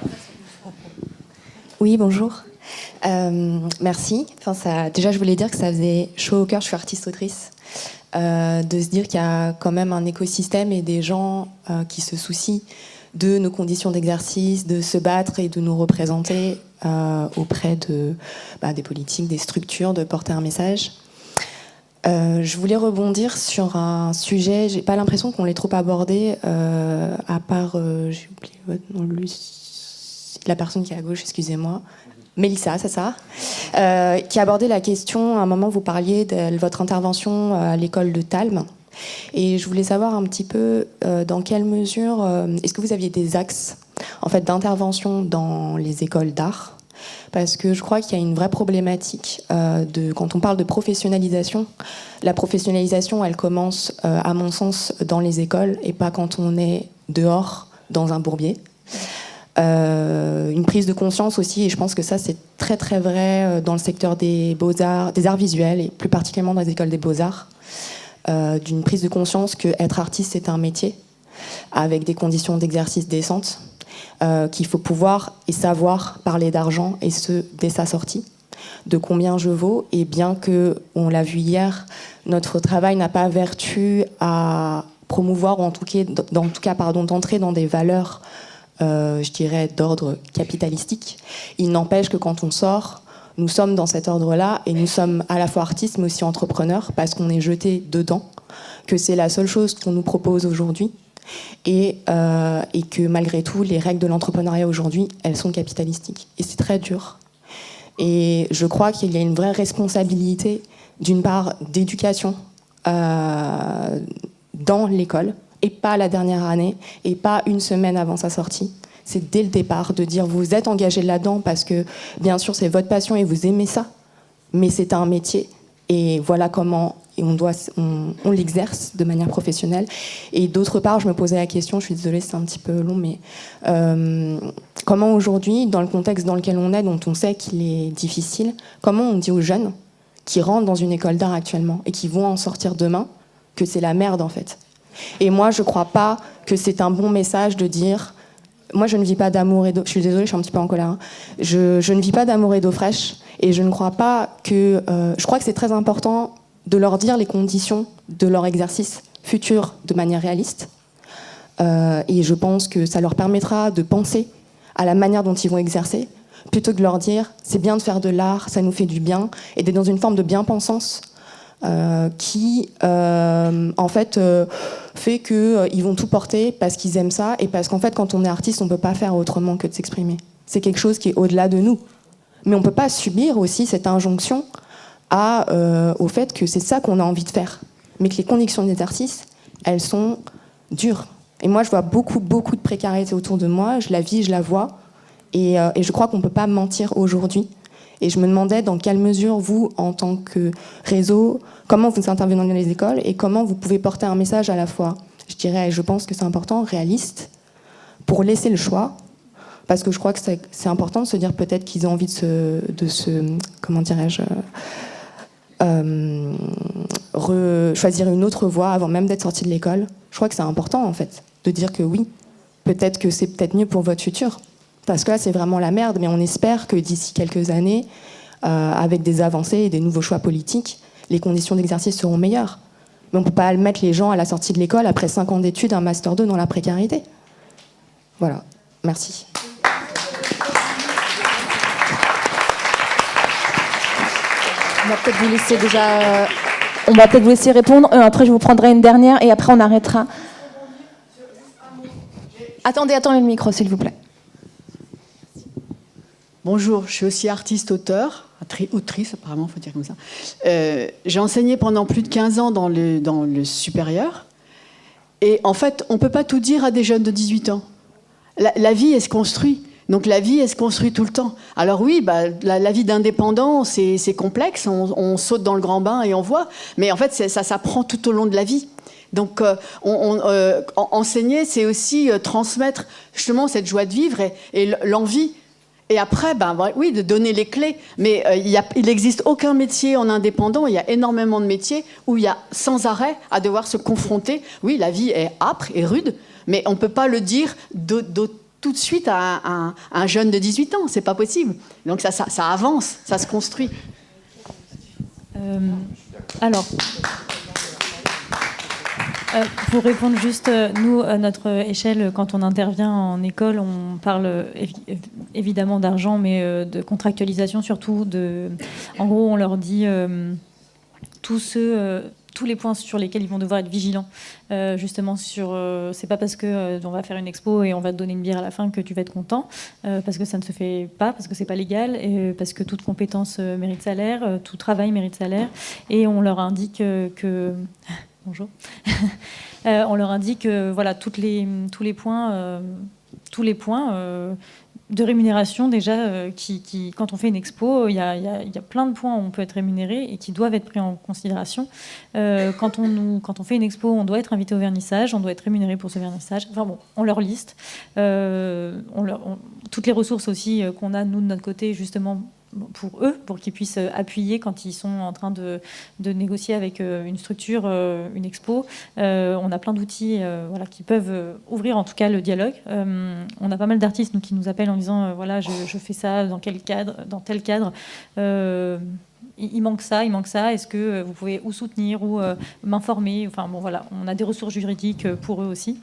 Oui, bonjour. Merci. Déjà, je voulais dire que ça faisait chaud au cœur, je suis artiste-autrice, de se dire qu'il y a quand même un écosystème et des gens qui se soucient de nos conditions d'exercice, de se battre et de nous représenter auprès des politiques, des structures, de porter un message. Je voulais rebondir sur un sujet, j'ai pas l'impression qu'on l'ait trop abordé, à part, j'ai oublié votre nom, la personne qui est à gauche, excusez-moi, Mélissa, c'est ça, qui a abordé la question, à un moment vous parliez de votre intervention à l'école de Talm, et je voulais savoir un petit peu dans quelle mesure, est-ce que vous aviez des axes en fait, d'intervention dans les écoles d'art, parce que je crois qu'il y a une vraie problématique quand on parle de professionnalisation. La professionnalisation, elle commence, à mon sens, dans les écoles et pas quand on est dehors, dans un bourbier. Une prise de conscience aussi, et je pense que ça c'est très très vrai dans le secteur des beaux-arts, des arts visuels, et plus particulièrement dans les écoles des beaux-arts, d'une prise de conscience qu'être artiste c'est un métier, avec des conditions d'exercice décentes, qu'il faut pouvoir et savoir parler d'argent, et ce, dès sa sortie, de combien je vaux, et bien que, on l'a vu hier, notre travail n'a pas vertu à promouvoir, ou en tout cas d'entrer dans des valeurs je dirais d'ordre capitalistique. Il n'empêche que quand on sort, nous sommes dans cet ordre-là, et nous sommes à la fois artistes mais aussi entrepreneurs, parce qu'on est jeté dedans, que c'est la seule chose qu'on nous propose aujourd'hui, et que malgré tout, les règles de l'entrepreneuriat aujourd'hui, elles sont capitalistiques. Et c'est très dur. Et je crois qu'il y a une vraie responsabilité, d'une part, d'éducation dans l'école, et pas la dernière année, et pas une semaine avant sa sortie. C'est dès le départ de dire vous êtes engagé là-dedans parce que bien sûr c'est votre passion et vous aimez ça, mais c'est un métier et voilà comment et on l'exerce de manière professionnelle. Et d'autre part, je me posais la question, je suis désolée, c'est un petit peu long, mais comment aujourd'hui, dans le contexte dans lequel on est, dont on sait qu'il est difficile, comment on dit aux jeunes qui rentrent dans une école d'art actuellement et qui vont en sortir demain que c'est la merde en fait. Et moi, je ne crois pas que c'est un bon message de dire... Moi, je ne vis pas d'amour et d'eau... Je suis désolée, je suis un petit peu en colère. Hein. Je ne vis pas d'amour et d'eau fraîche. Et je ne crois pas que... je crois que c'est très important de leur dire les conditions de leur exercice futur de manière réaliste. Et je pense que ça leur permettra de penser à la manière dont ils vont exercer, plutôt que de leur dire c'est bien de faire de l'art, ça nous fait du bien, et d'être dans une forme de bien-pensance qui en fait fait qu'ils vont tout porter parce qu'ils aiment ça, et parce qu'en fait quand on est artiste on peut pas faire autrement que de s'exprimer. C'est quelque chose qui est au-delà de nous, mais on peut pas subir aussi cette injonction au fait que c'est ça qu'on a envie de faire, mais que les conditions d'exercice elles sont dures. Et moi je vois beaucoup de précarité autour de moi, je la vis, je la vois, et je crois qu'on peut pas mentir aujourd'hui. Et je me demandais dans quelle mesure vous, en tant que réseau, comment vous intervenez dans les écoles et comment vous pouvez porter un message à la fois, je dirais, je pense que c'est important, réaliste, pour laisser le choix, parce que je crois que c'est important de se dire peut-être qu'ils ont envie de se comment dirais-je, choisir une autre voie avant même d'être sorti de l'école. Je crois que c'est important en fait, de dire que oui, peut-être que c'est peut-être mieux pour votre futur. Parce que là, c'est vraiment la merde, mais on espère que d'ici quelques années, avec des avancées et des nouveaux choix politiques, les conditions d'exercice seront meilleures. Mais on ne peut pas mettre les gens à la sortie de l'école, après 5 ans d'études, un Master 2 dans la précarité. Voilà, merci. On va peut-être vous laisser déjà... On va peut-être vous laisser répondre. Après, je vous prendrai une dernière, et après, on arrêtera. Attendez le micro, s'il vous plaît. Bonjour, je suis aussi artiste-auteur, autrice apparemment, il faut dire comme ça. J'ai enseigné pendant plus de 15 ans dans le supérieur. Et en fait, on ne peut pas tout dire à des jeunes de 18 ans. La vie, elle se construit. Donc la vie, elle se construit tout le temps. Alors oui, la vie d'indépendant, c'est complexe. On saute dans le grand bain et on voit. Mais en fait, ça s'apprend tout au long de la vie. Donc enseigner, c'est aussi transmettre justement cette joie de vivre et l'envie. Et après, oui, de donner les clés. Mais il n'existe aucun métier en indépendant. Il y a énormément de métiers où il y a sans arrêt à devoir se confronter. Oui, la vie est âpre et rude, mais on ne peut pas le dire tout de suite à un jeune de 18 ans. C'est pas possible. Donc ça avance, ça se construit. Alors, pour répondre juste, nous, à notre échelle, quand on intervient en école, on parle évidemment d'argent, mais de contractualisation surtout. En gros, on leur dit tous les points sur lesquels ils vont devoir être vigilants. Justement, c'est pas parce que on va faire une expo et on va te donner une bière à la fin que tu vas être content, parce que ça ne se fait pas, parce que c'est pas légal, et parce que toute compétence mérite salaire, tout travail mérite salaire, et on leur indique que bonjour. On leur indique voilà tous les points de rémunération déjà qui quand on fait une expo, il y a plein de points où on peut être rémunéré et qui doivent être pris en considération. Quand on fait une expo, on doit être invité au vernissage, on doit être rémunéré pour ce vernissage. Enfin bon, on leur liste toutes les ressources aussi qu'on a nous de notre côté justement pour eux, pour qu'ils puissent appuyer quand ils sont en train de négocier avec une structure, une expo. On a plein d'outils voilà, qui peuvent ouvrir en tout cas le dialogue. On a pas mal d'artistes qui nous appellent en disant voilà, je fais ça dans tel cadre. Il manque ça, est-ce que vous pouvez ou soutenir ou m'informer. Enfin bon voilà, on a des ressources juridiques pour eux aussi.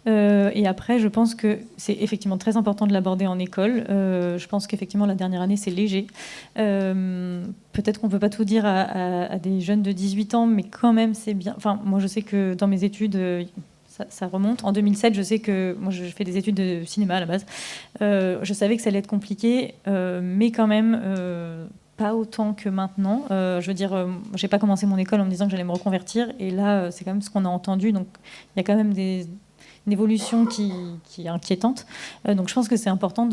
Et après, je pense que c'est effectivement très important de l'aborder en école. Je pense qu'effectivement, la dernière année, c'est léger. Peut-être qu'on ne peut pas tout dire à des jeunes de 18 ans, mais quand même, c'est bien. Enfin, moi, je sais que dans mes études, ça remonte. En 2007, je sais que... Moi, je fais des études de cinéma à la base. Je savais que ça allait être compliqué, mais quand même... pas autant que maintenant. Je veux dire, j'ai pas commencé mon école en me disant que j'allais me reconvertir, et là, c'est quand même ce qu'on a entendu. Donc, il y a quand même une évolution qui est inquiétante. Donc, je pense que c'est important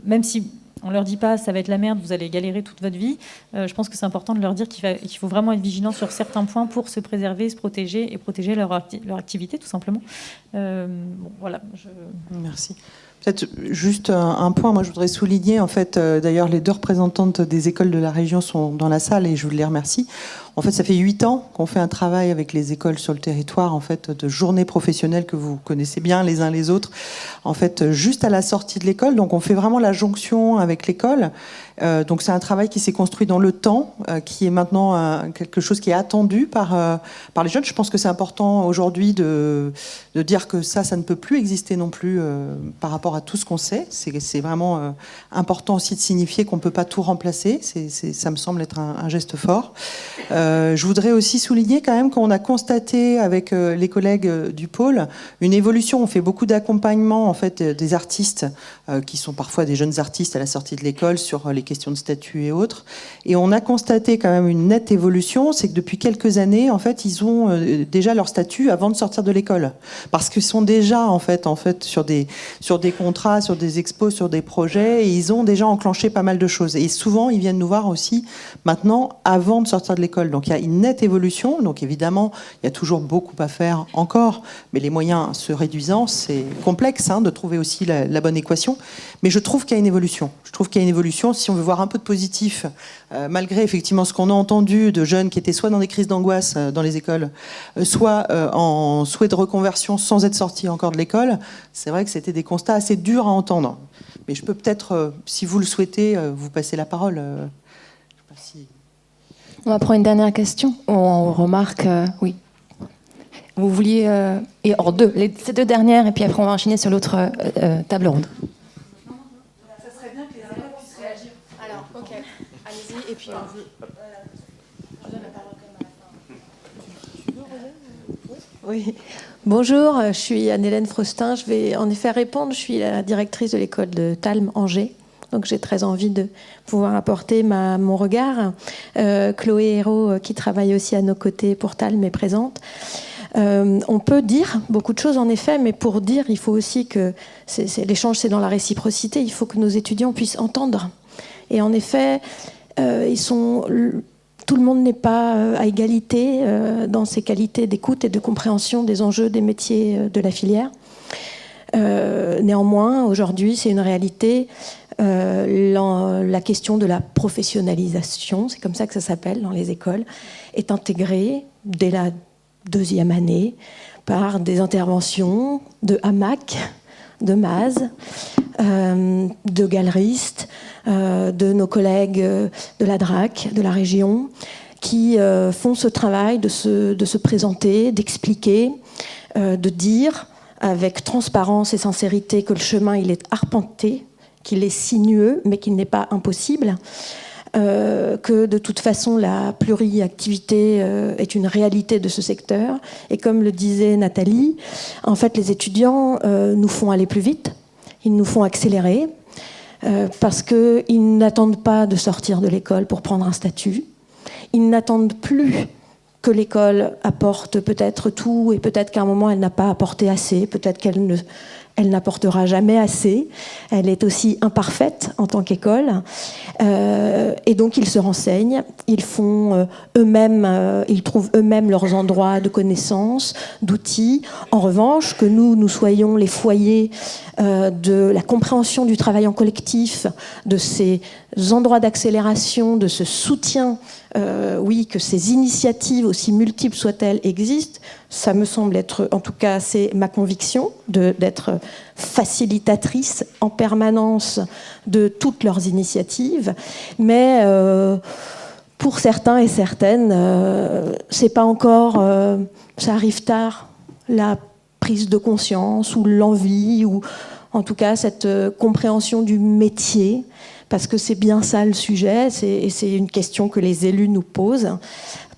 même si on leur dit pas ça va être la merde, vous allez galérer toute votre vie, je pense que c'est important de leur dire qu'il faut vraiment être vigilant sur certains points pour se préserver, se protéger et protéger leur activité, tout simplement. Bon, voilà. Merci. Peut-être juste un point, moi je voudrais souligner, en fait, d'ailleurs les 2 représentantes des écoles de la région sont dans la salle et je vous les remercie. En fait, ça fait 8 ans qu'on fait un travail avec les écoles sur le territoire, en fait, de journées professionnelles que vous connaissez bien les uns les autres, en fait, juste à la sortie de l'école. Donc on fait vraiment la jonction avec l'école. Donc c'est un travail qui s'est construit dans le temps, qui est maintenant quelque chose qui est attendu par les jeunes. Je pense que c'est important aujourd'hui de dire que ça ne peut plus exister non plus par rapport à tout ce qu'on sait. C'est vraiment important aussi de signifier qu'on ne peut pas tout remplacer. Ça me semble être un geste fort. Je voudrais aussi souligner quand même qu'on a constaté avec les collègues du pôle une évolution. On fait beaucoup d'accompagnement en fait des artistes qui sont parfois des jeunes artistes à la sortie de l'école sur les questions de statut et autres. Et on a constaté quand même une nette évolution, c'est que depuis quelques années, en fait, ils ont déjà leur statut avant de sortir de l'école, parce qu'ils sont déjà en fait sur des contrats, sur des expos, sur des projets, et ils ont déjà enclenché pas mal de choses. Et souvent, ils viennent nous voir aussi maintenant avant de sortir de l'école. Donc il y a une nette évolution. Donc évidemment, il y a toujours beaucoup à faire encore, mais les moyens se réduisant, c'est complexe de trouver aussi la bonne équation. Mais je trouve qu'il y a une évolution. Je trouve qu'il y a une évolution. Si on veut voir un peu de positif, malgré effectivement ce qu'on a entendu de jeunes qui étaient soit dans des crises d'angoisse dans les écoles, soit en souhait de reconversion sans être sortis encore de l'école, c'est vrai que c'était des constats assez durs à entendre. Mais je peux peut-être, si vous le souhaitez, vous passer la parole. Je sais pas si... On va prendre une dernière question. On remarque, oui. Vous vouliez... et hors deux, ces 2 dernières, et puis après on va enchaîner sur l'autre table ronde. Ça serait bien que les élèves puissent réagir. Alors, ok, allez-y, et puis on veut... Je donne la parole comme à la fin. Oui. Bonjour, je suis Anne-Hélène Frostin. Je vais en effet répondre. Je suis la directrice de l'école de Talm Angers. Donc j'ai très envie de pouvoir apporter mon regard. Chloé Hérault, qui travaille aussi à nos côtés pour Talm, est présente. On peut dire beaucoup de choses en effet, mais pour dire, il faut aussi que l'échange, c'est dans la réciprocité. Il faut que nos étudiants puissent entendre. Et en effet, tout le monde n'est pas à égalité dans ses qualités d'écoute et de compréhension des enjeux des métiers de la filière. Néanmoins, aujourd'hui, c'est une réalité. La question de la professionnalisation, c'est comme ça que ça s'appelle dans les écoles, est intégrée dès la 2e année par des interventions de hamac de Maz, de galeristes, de nos collègues de la DRAC, de la région, qui font ce travail de se présenter, d'expliquer, de dire avec transparence et sincérité que le chemin il est arpenté, qu'il est sinueux, mais qu'il n'est pas impossible, que de toute façon la pluriactivité est une réalité de ce secteur. Et comme le disait Nathalie, en fait les étudiants nous font aller plus vite, ils nous font accélérer, parce qu'ils n'attendent pas de sortir de l'école pour prendre un statut, ils n'attendent plus que l'école apporte peut-être tout, et peut-être qu'à un moment elle n'a pas apporté assez, peut-être qu'elle n'apportera jamais assez. Elle est aussi imparfaite en tant qu'école. Et donc ils se renseignent, ils font eux-mêmes, ils trouvent eux-mêmes leurs endroits de connaissances, d'outils. En revanche, que nous soyons les foyers de la compréhension du travail en collectif, de ces endroits d'accélération, de ce soutien, oui, que ces initiatives, aussi multiples soient-elles, existent, ça me semble être, en tout cas, c'est ma conviction, d'être facilitatrice en permanence de toutes leurs initiatives. Mais pour certains et certaines, c'est pas encore, ça arrive tard, la prise de conscience ou l'envie, ou en tout cas cette compréhension du métier. Parce que c'est bien ça le sujet, et c'est une question que les élus nous posent,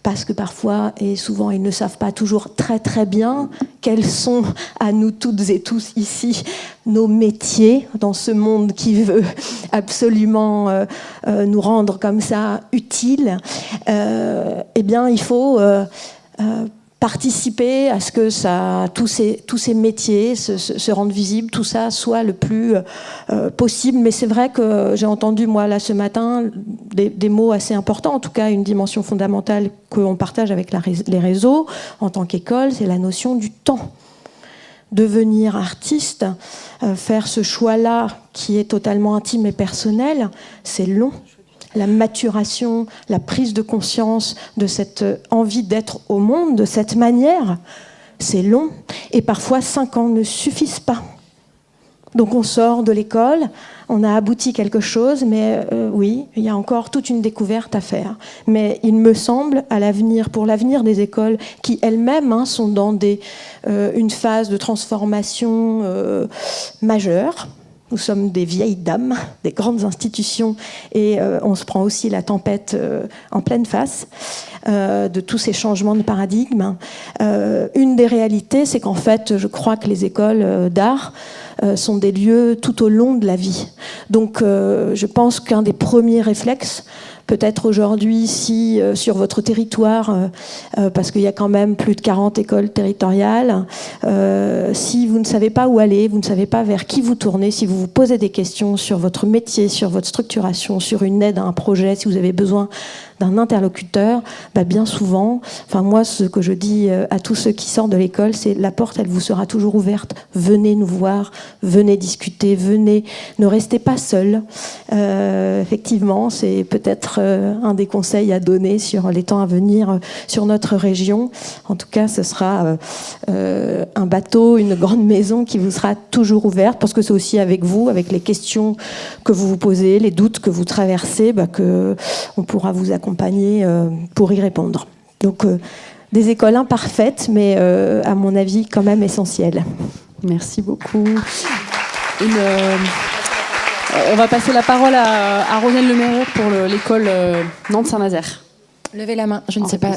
parce que parfois, et souvent, ils ne savent pas toujours très très bien quels sont, à nous toutes et tous ici, nos métiers dans ce monde qui veut absolument nous rendre comme ça utiles. Eh bien, il faut participer à ce que tous ces métiers se rendent visibles, tout ça soit le plus possible. Mais c'est vrai que j'ai entendu, moi, là, ce matin, des mots assez importants, en tout cas une dimension fondamentale qu'on partage avec les réseaux en tant qu'école, c'est la notion du temps. Devenir artiste, faire ce choix-là qui est totalement intime et personnel, c'est long. La maturation, la prise de conscience de cette envie d'être au monde de cette manière, c'est long. Et parfois, 5 ans ne suffisent pas. Donc on sort de l'école, on a abouti quelque chose, mais oui, il y a encore toute une découverte à faire. Mais il me semble, à l'avenir, pour l'avenir des écoles, qui elles-mêmes sont dans une phase de transformation majeure. Nous sommes des vieilles dames, des grandes institutions, et on se prend aussi la tempête en pleine face de tous ces changements de paradigme. Une des réalités, c'est qu'en fait, je crois que les écoles d'art sont des lieux tout au long de la vie. Donc, je pense qu'un des premiers réflexes, peut-être aujourd'hui, si sur votre territoire, parce qu'il y a quand même plus de 40 écoles territoriales, si vous ne savez pas où aller, vous ne savez pas vers qui vous tourner, si vous vous posez des questions sur votre métier, sur votre structuration, sur une aide à un projet, si vous avez besoin d'un interlocuteur, bien souvent, enfin moi, ce que je dis à tous ceux qui sortent de l'école, c'est la porte, elle vous sera toujours ouverte. Venez nous voir, venez discuter, venez, ne restez pas seuls. Effectivement, c'est peut-être un des conseils à donner sur les temps à venir sur notre région. En tout cas, ce sera un bateau, une grande maison qui vous sera toujours ouverte, parce que c'est aussi avec vous, avec les questions que vous vous posez, les doutes que vous traversez, que on pourra vous accompagner pour y répondre. Donc, des écoles imparfaites, mais à mon avis, quand même essentielles. Merci beaucoup. On va passer la parole à Rosane Lemaire pour l'école Nantes-Saint-Nazaire. Levez la main, je ne sais pas.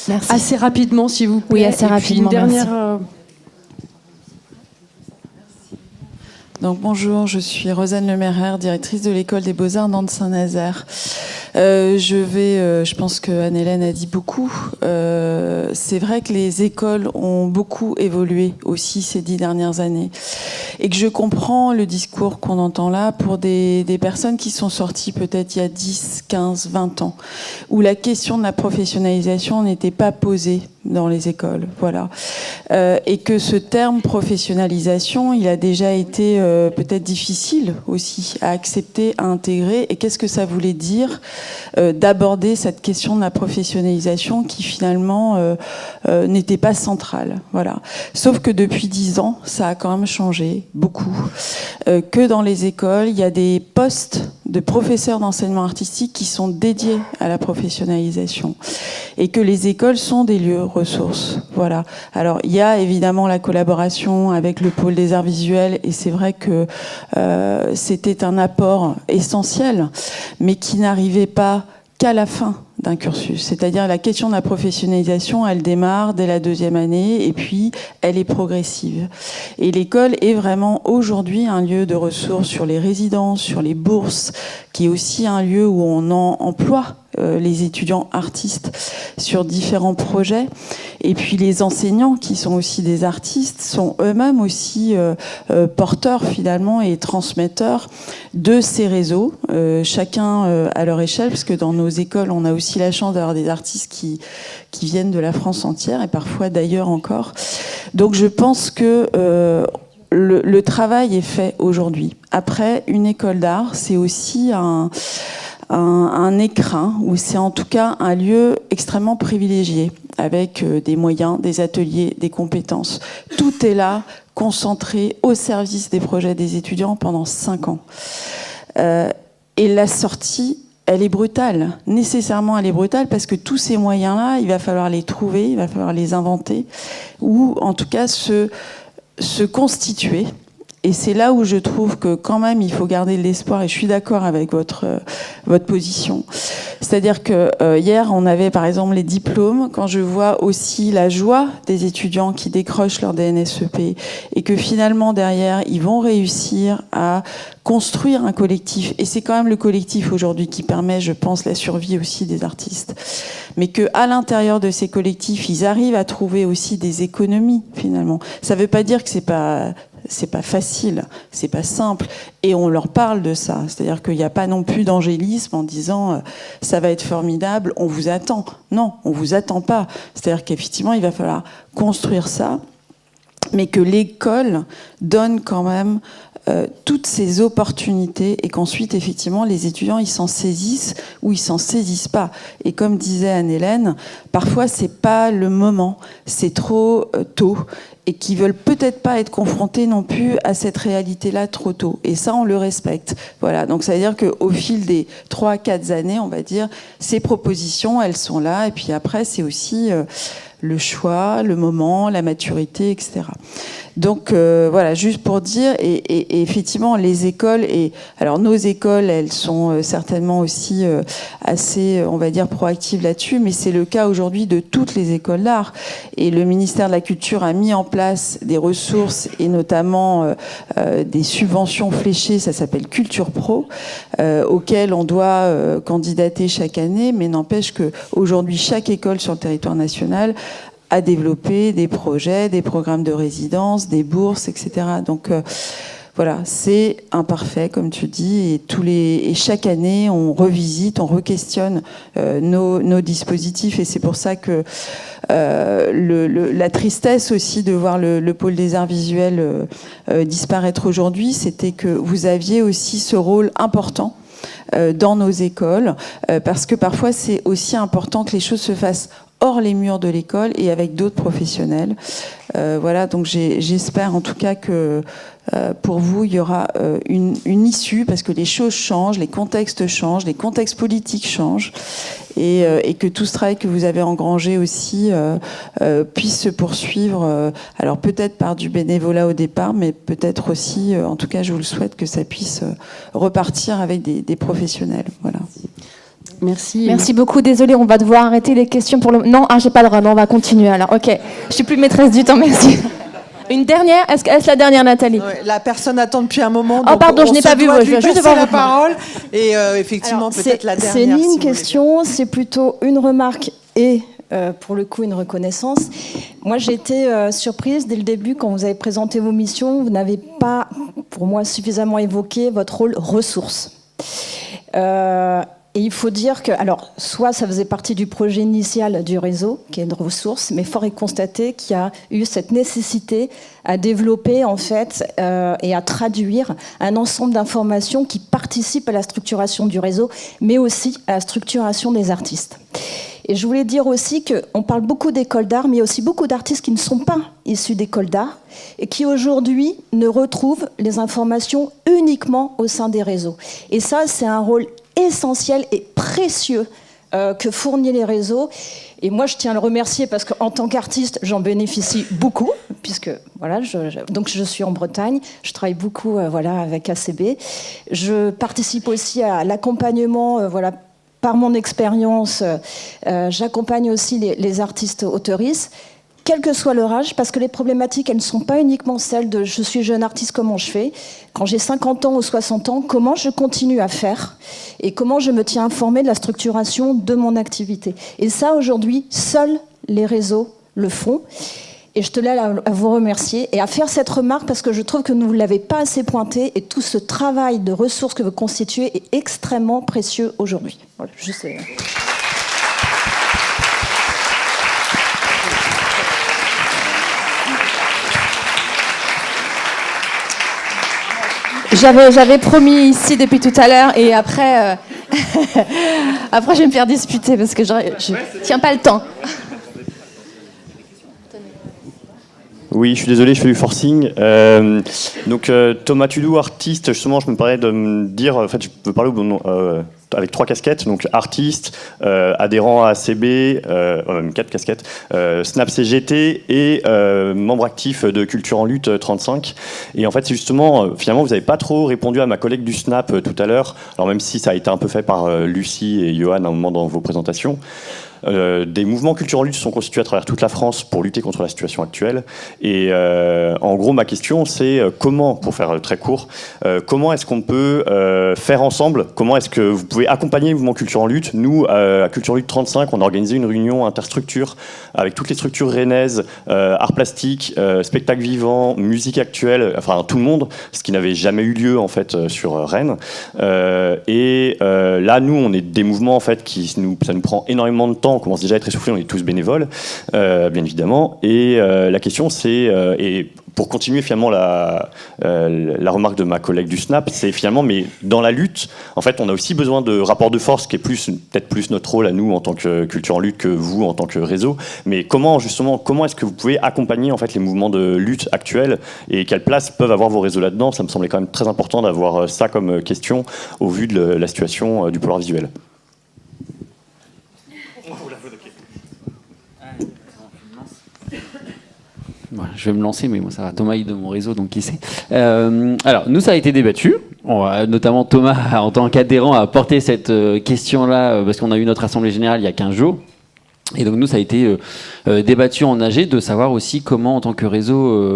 Merci. Assez rapidement, s'il vous plaît. Oui, assez rapidement. Une dernière. Donc, bonjour, je suis Rosane Lemaire, directrice de l'école des Beaux-Arts Nantes-Saint-Nazaire. Je pense que Anne-Hélène a dit beaucoup. C'est vrai que les écoles ont beaucoup évolué aussi ces 10 dernières années. Et que je comprends le discours qu'on entend là pour des personnes qui sont sorties peut-être il y a 10, 15, 20 ans, où la question de la professionnalisation n'était pas posée. dans les écoles, voilà. Et que ce terme professionnalisation, il a déjà été peut-être difficile aussi à accepter, à intégrer. Et qu'est-ce que ça voulait dire d'aborder cette question de la professionnalisation qui finalement n'était pas centrale, voilà. Sauf que depuis 10 ans, ça a quand même changé beaucoup. Que dans les écoles, il y a des postes de professeurs d'enseignement artistique qui sont dédiés à la professionnalisation et que les écoles sont des lieux ressources. Voilà. Alors il y a évidemment la collaboration avec le pôle des arts visuels et c'est vrai que c'était un apport essentiel, mais qui n'arrivait pas qu'à la fin d'un cursus. C'est-à-dire la question de la professionnalisation, elle démarre dès la 2e année et puis elle est progressive. Et l'école est vraiment aujourd'hui un lieu de ressources sur les résidences, sur les bourses, qui est aussi un lieu où on emploie les étudiants artistes sur différents projets. Et puis les enseignants, qui sont aussi des artistes, sont eux-mêmes aussi porteurs finalement et transmetteurs de ces réseaux, chacun à leur échelle, parce que dans nos écoles, on a aussi la chance d'avoir des artistes qui viennent de la France entière et parfois d'ailleurs encore. Donc je pense que le travail est fait aujourd'hui. Après, une école d'art, c'est aussi un écrin, ou c'est en tout cas un lieu extrêmement privilégié, avec des moyens, des ateliers, des compétences. Tout est là, concentré au service des projets des étudiants pendant 5 ans. Et la sortie, elle est brutale. Nécessairement, elle est brutale parce que tous ces moyens-là, il va falloir les trouver, il va falloir les inventer, ou en tout cas se constituer. Et c'est là où je trouve que quand même il faut garder de l'espoir, et je suis d'accord avec votre position. C'est-à-dire que hier on avait par exemple les diplômes, quand je vois aussi la joie des étudiants qui décrochent leur DNSEP et que finalement derrière ils vont réussir à construire un collectif, et c'est quand même le collectif aujourd'hui qui permet, je pense, la survie aussi des artistes, mais qu'à l'intérieur de ces collectifs ils arrivent à trouver aussi des économies finalement. Ça ne veut pas dire que c'est pas facile, c'est pas simple, et on leur parle de ça. C'est-à-dire qu'il n'y a pas non plus d'angélisme en disant ça va être formidable, on vous attend. Non, on vous attend pas. C'est-à-dire qu'effectivement, il va falloir construire ça, mais que l'école donne quand même toutes ces opportunités et qu'ensuite, effectivement, les étudiants, ils s'en saisissent ou ils s'en saisissent pas. Et comme disait Anne-Hélène, parfois, c'est pas le moment, c'est trop tôt, et qui veulent peut-être pas être confrontés non plus à cette réalité-là trop tôt. Et ça, on le respecte. Voilà. Donc, ça veut dire qu'au fil des 3-4 années, on va dire, ces propositions, elles sont là. Et puis après, c'est aussi le choix, le moment, la maturité, etc. Donc voilà, juste pour dire, et effectivement, les écoles, et alors nos écoles, elles sont certainement aussi assez, on va dire, proactives là-dessus, mais c'est le cas aujourd'hui de toutes les écoles d'art. Et le ministère de la Culture a mis en place des ressources et notamment des subventions fléchées, ça s'appelle Culture Pro, auxquelles on doit candidater chaque année, mais n'empêche qu'aujourd'hui, chaque école sur le territoire national à développer des projets, des programmes de résidence, des bourses, etc. Donc voilà, c'est imparfait, comme tu dis, et chaque année, on revisite, on re-questionne nos dispositifs, et c'est pour ça que la tristesse aussi de voir le pôle des arts visuels disparaître aujourd'hui, c'était que vous aviez aussi ce rôle important dans nos écoles, parce que parfois, c'est aussi important que les choses se fassent hors les murs de l'école et avec d'autres professionnels. Voilà, donc j'espère en tout cas que pour vous, il y aura une issue, parce que les choses changent, les contextes politiques changent, et que tout ce travail que vous avez engrangé aussi puisse se poursuivre, alors peut-être par du bénévolat au départ, mais peut-être aussi, en tout cas je vous le souhaite, que ça puisse repartir avec des professionnels. Voilà. Merci. Merci beaucoup. Désolée, on va devoir arrêter les questions pour le... Non, j'ai pas le droit. Non, on va continuer alors. Ok. Je suis plus maîtresse du temps. Merci. Une dernière. Est-ce la dernière, Nathalie? Ouais, la personne attend depuis un moment. Oh pardon, je n'ai pas vu. Je vais juste passer la parole. Et effectivement, peut-être la dernière. C'est ni une si question, c'est plutôt une remarque et pour le coup une reconnaissance. Moi, j'ai été surprise dès le début quand vous avez présenté vos missions. Vous n'avez pas, pour moi, suffisamment évoqué votre rôle ressource. Et il faut dire que, alors, soit ça faisait partie du projet initial du réseau, qui est une ressource, mais fort est constaté qu'il y a eu cette nécessité à développer, en fait, et à traduire un ensemble d'informations qui participent à la structuration du réseau, mais aussi à la structuration des artistes. Et je voulais dire aussi qu'on parle beaucoup d'écoles d'art, mais il y a aussi beaucoup d'artistes qui ne sont pas issus d'écoles d'art et qui aujourd'hui ne retrouvent les informations uniquement au sein des réseaux. Et ça, c'est un rôle essentiel et précieux que fournissent les réseaux. Et moi, je tiens à le remercier parce qu'en tant qu'artiste, j'en bénéficie beaucoup, puisque voilà, donc je suis en Bretagne, je travaille beaucoup voilà, avec ACB. Je participe aussi à l'accompagnement voilà, par mon expérience, j'accompagne aussi les artistes auteuristes, quel que soit leur âge, parce que les problématiques, elles ne sont pas uniquement celles de « je suis jeune artiste, comment je fais ?» Quand j'ai 50 ans ou 60 ans, comment je continue à faire et comment je me tiens informée de la structuration de mon activité. Et ça, aujourd'hui, seuls les réseaux le font. Et je tenais à vous remercier et à faire cette remarque parce que je trouve que vous ne l'avez pas assez pointé et tout ce travail de ressources que vous constituez est extrêmement précieux aujourd'hui. Voilà, juste... J'avais promis ici depuis tout à l'heure et après, après je vais me faire disputer parce que je tiens pas le temps. Oui, je suis désolé, je fais du forcing. Donc Thomas Tudou, artiste, justement, je me parlais de me dire, en fait, je peux parler avec 3 casquettes, donc artiste, adhérent à ACB, même 4 casquettes, Snap CGT et membre actif de Culture en Lutte 35. Et en fait, c'est justement, finalement, vous n'avez pas trop répondu à ma collègue du Snap tout à l'heure, alors même si ça a été un peu fait par Lucie et Johan à un moment dans vos présentations. Des mouvements Culture en Lutte sont constitués à travers toute la France pour lutter contre la situation actuelle. Et en gros, ma question, c'est comment, pour faire très court, comment est-ce qu'on peut faire ensemble, comment est-ce que vous pouvez accompagner le mouvement Culture en Lutte. Nous, à Culture en Lutte 35, on a organisé une réunion interstructure avec toutes les structures rennaises, arts plastiques, spectacles vivants, musique actuelle, enfin tout le monde, ce qui n'avait jamais eu lieu en fait sur Rennes. Et là, nous, on est des mouvements en fait ça nous prend énormément de temps. On commence déjà à être essoufflés, on est tous bénévoles, bien évidemment. Et la question, c'est, et pour continuer finalement la remarque de ma collègue du Snap, c'est finalement, mais dans la lutte, en fait, on a aussi besoin de rapports de force, qui est peut-être plus notre rôle à nous en tant que Culture en Lutte que vous en tant que réseau. Mais comment est-ce que vous pouvez accompagner en fait les mouvements de lutte actuels et quelle place peuvent avoir vos réseaux là-dedans? Ça me semblait quand même très important d'avoir ça comme question au vu de la situation du pouvoir visuel. Voilà, je vais me lancer, mais bon, ça va. Thomas est de mon réseau, donc qui sait. Alors, nous, ça a été débattu. Notamment Thomas, en tant qu'adhérent, a porté cette question-là, parce qu'on a eu notre assemblée générale il y a 15 jours. Et donc nous, ça a été débattu en AG de savoir aussi comment, en tant que réseau,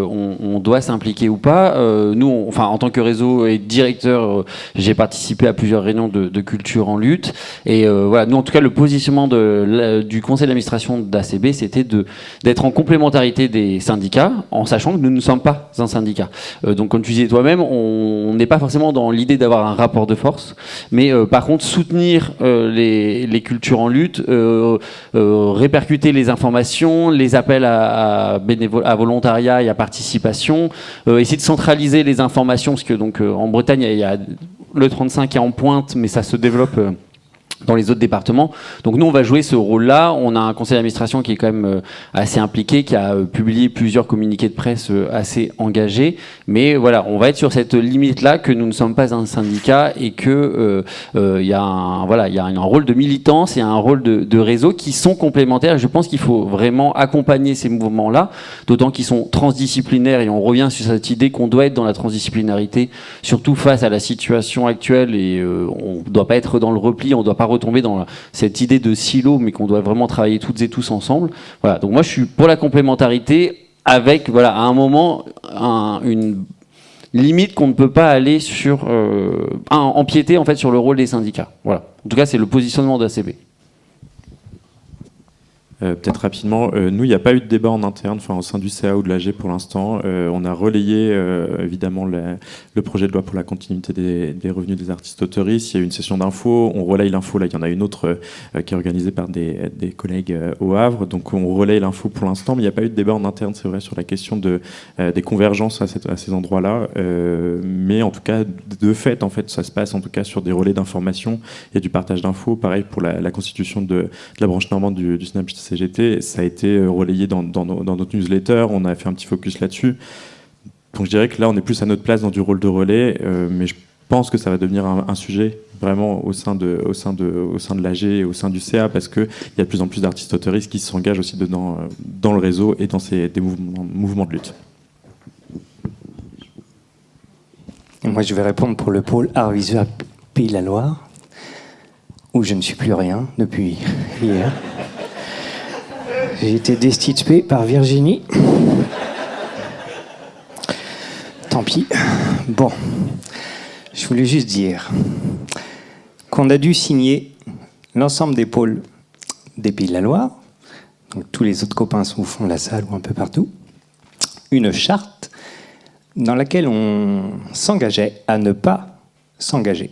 on doit s'impliquer ou pas. Nous, en tant que réseau et directeur, j'ai participé à plusieurs réunions de culture en lutte. Et voilà, nous, en tout cas, le positionnement du conseil d'administration d'ACB, c'était d'être en complémentarité des syndicats, en sachant que nous ne sommes pas un syndicat. Donc, comme tu disais toi-même, on n'est pas forcément dans l'idée d'avoir un rapport de force, mais par contre, soutenir les cultures en lutte, répercuter les informations, les appels à volontariat et à participation, essayer de centraliser les informations, parce que donc en Bretagne, il y a le 35 qui est en pointe, mais ça se développe dans les autres départements. Donc nous, on va jouer ce rôle-là. On a un conseil d'administration qui est quand même assez impliqué, qui a publié plusieurs communiqués de presse assez engagés. Mais voilà, on va être sur cette limite-là que nous ne sommes pas un syndicat et que il y a un rôle de militance et un rôle de réseau qui sont complémentaires. Je pense qu'il faut vraiment accompagner ces mouvements-là, d'autant qu'ils sont transdisciplinaires et on revient sur cette idée qu'on doit être dans la transdisciplinarité, surtout face à la situation actuelle et on ne doit pas être dans le repli, on ne doit pas retomber dans cette idée de silo, mais qu'on doit vraiment travailler toutes et tous ensemble. Voilà. Donc moi, je suis pour la complémentarité avec, voilà, à un moment, une limite qu'on ne peut pas aller sur empiéter en fait sur le rôle des syndicats. Voilà. En tout cas, c'est le positionnement d'ACB. peut-être rapidement, nous, il n'y a pas eu de débat en interne, au sein du CA ou de l'AG pour l'instant. On a relayé évidemment le projet de loi pour la continuité des revenus des artistes auteuristes. Il y a eu une session d'infos, on relaye l'info. Là, il y en a une autre qui est organisée par des collègues au Havre. Donc on relaye l'info pour l'instant, mais il n'y a pas eu de débat en interne, c'est vrai, sur la question des convergences à ces endroits-là. Mais en tout cas, de fait, ça se passe en tout cas sur des relais d'information et du partage d'infos. Pareil pour la constitution de la branche normande du SNAP-CGT, ça a été relayé dans notre newsletter, on a fait un petit focus là-dessus. Donc je dirais que là, on est plus à notre place dans du rôle de relais, mais je pense que ça va devenir un sujet vraiment au sein de l'AG et au sein du CA, parce qu'il y a de plus en plus d'artistes auteuristes qui s'engagent aussi dedans, dans le réseau et dans des mouvements de lutte. Et moi, je vais répondre pour le pôle art visuel Pays de la Loire, où je ne suis plus rien depuis hier. J'ai été destitué par Virginie. Tant pis. Bon, je voulais juste dire qu'on a dû signer l'ensemble des pôles des Pays de la Loire, donc tous les autres copains sont au fond de la salle ou un peu partout, une charte dans laquelle on s'engageait à ne pas s'engager.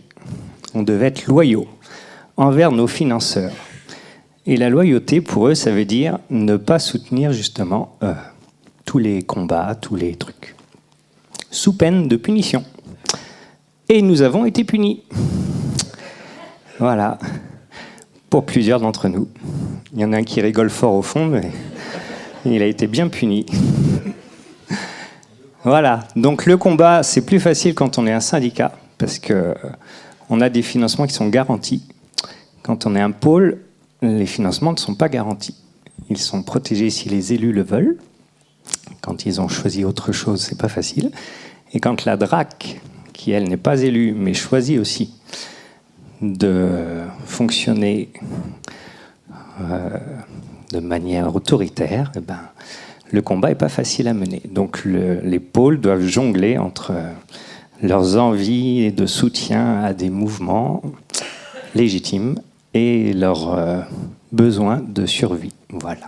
On devait être loyaux envers nos financeurs. Et la loyauté, pour eux, ça veut dire ne pas soutenir justement tous les combats, tous les trucs, sous peine de punition. Et nous avons été punis. Voilà. Pour plusieurs d'entre nous. Il y en a un qui rigole fort au fond, mais il a été bien puni. Voilà. Donc le combat, c'est plus facile quand on est un syndicat, parce qu'on a des financements qui sont garantis. Quand on est un pôle, les financements ne sont pas garantis. Ils sont protégés si les élus le veulent. Quand ils ont choisi autre chose, c'est pas facile. Et quand la DRAC, qui elle n'est pas élue, mais choisit aussi de fonctionner de manière autoritaire, eh ben, le combat n'est pas facile à mener. Donc les pôles doivent jongler entre leurs envies de soutien à des mouvements légitimes et leurs besoins de survie. Voilà.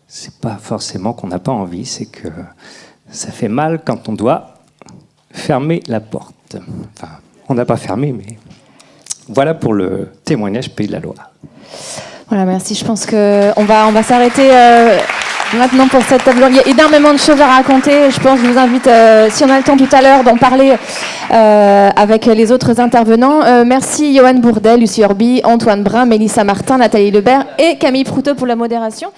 C'est pas forcément qu'on n'a pas envie, c'est que ça fait mal quand on doit fermer la porte. Enfin, on n'a pas fermé, mais voilà pour le témoignage Pays de la Loire. Voilà, merci. Je pense qu'on va s'arrêter maintenant pour cette table ronde. Il y a énormément de choses à raconter. Je pense que je vous invite, si on a le temps tout à l'heure, d'en parler avec les autres intervenants. Merci Johan Bourdel, Lucie Orbi, Antoine Brun, Mélissa Martin, Nathalie Lebert et Camille Proutot pour la modération.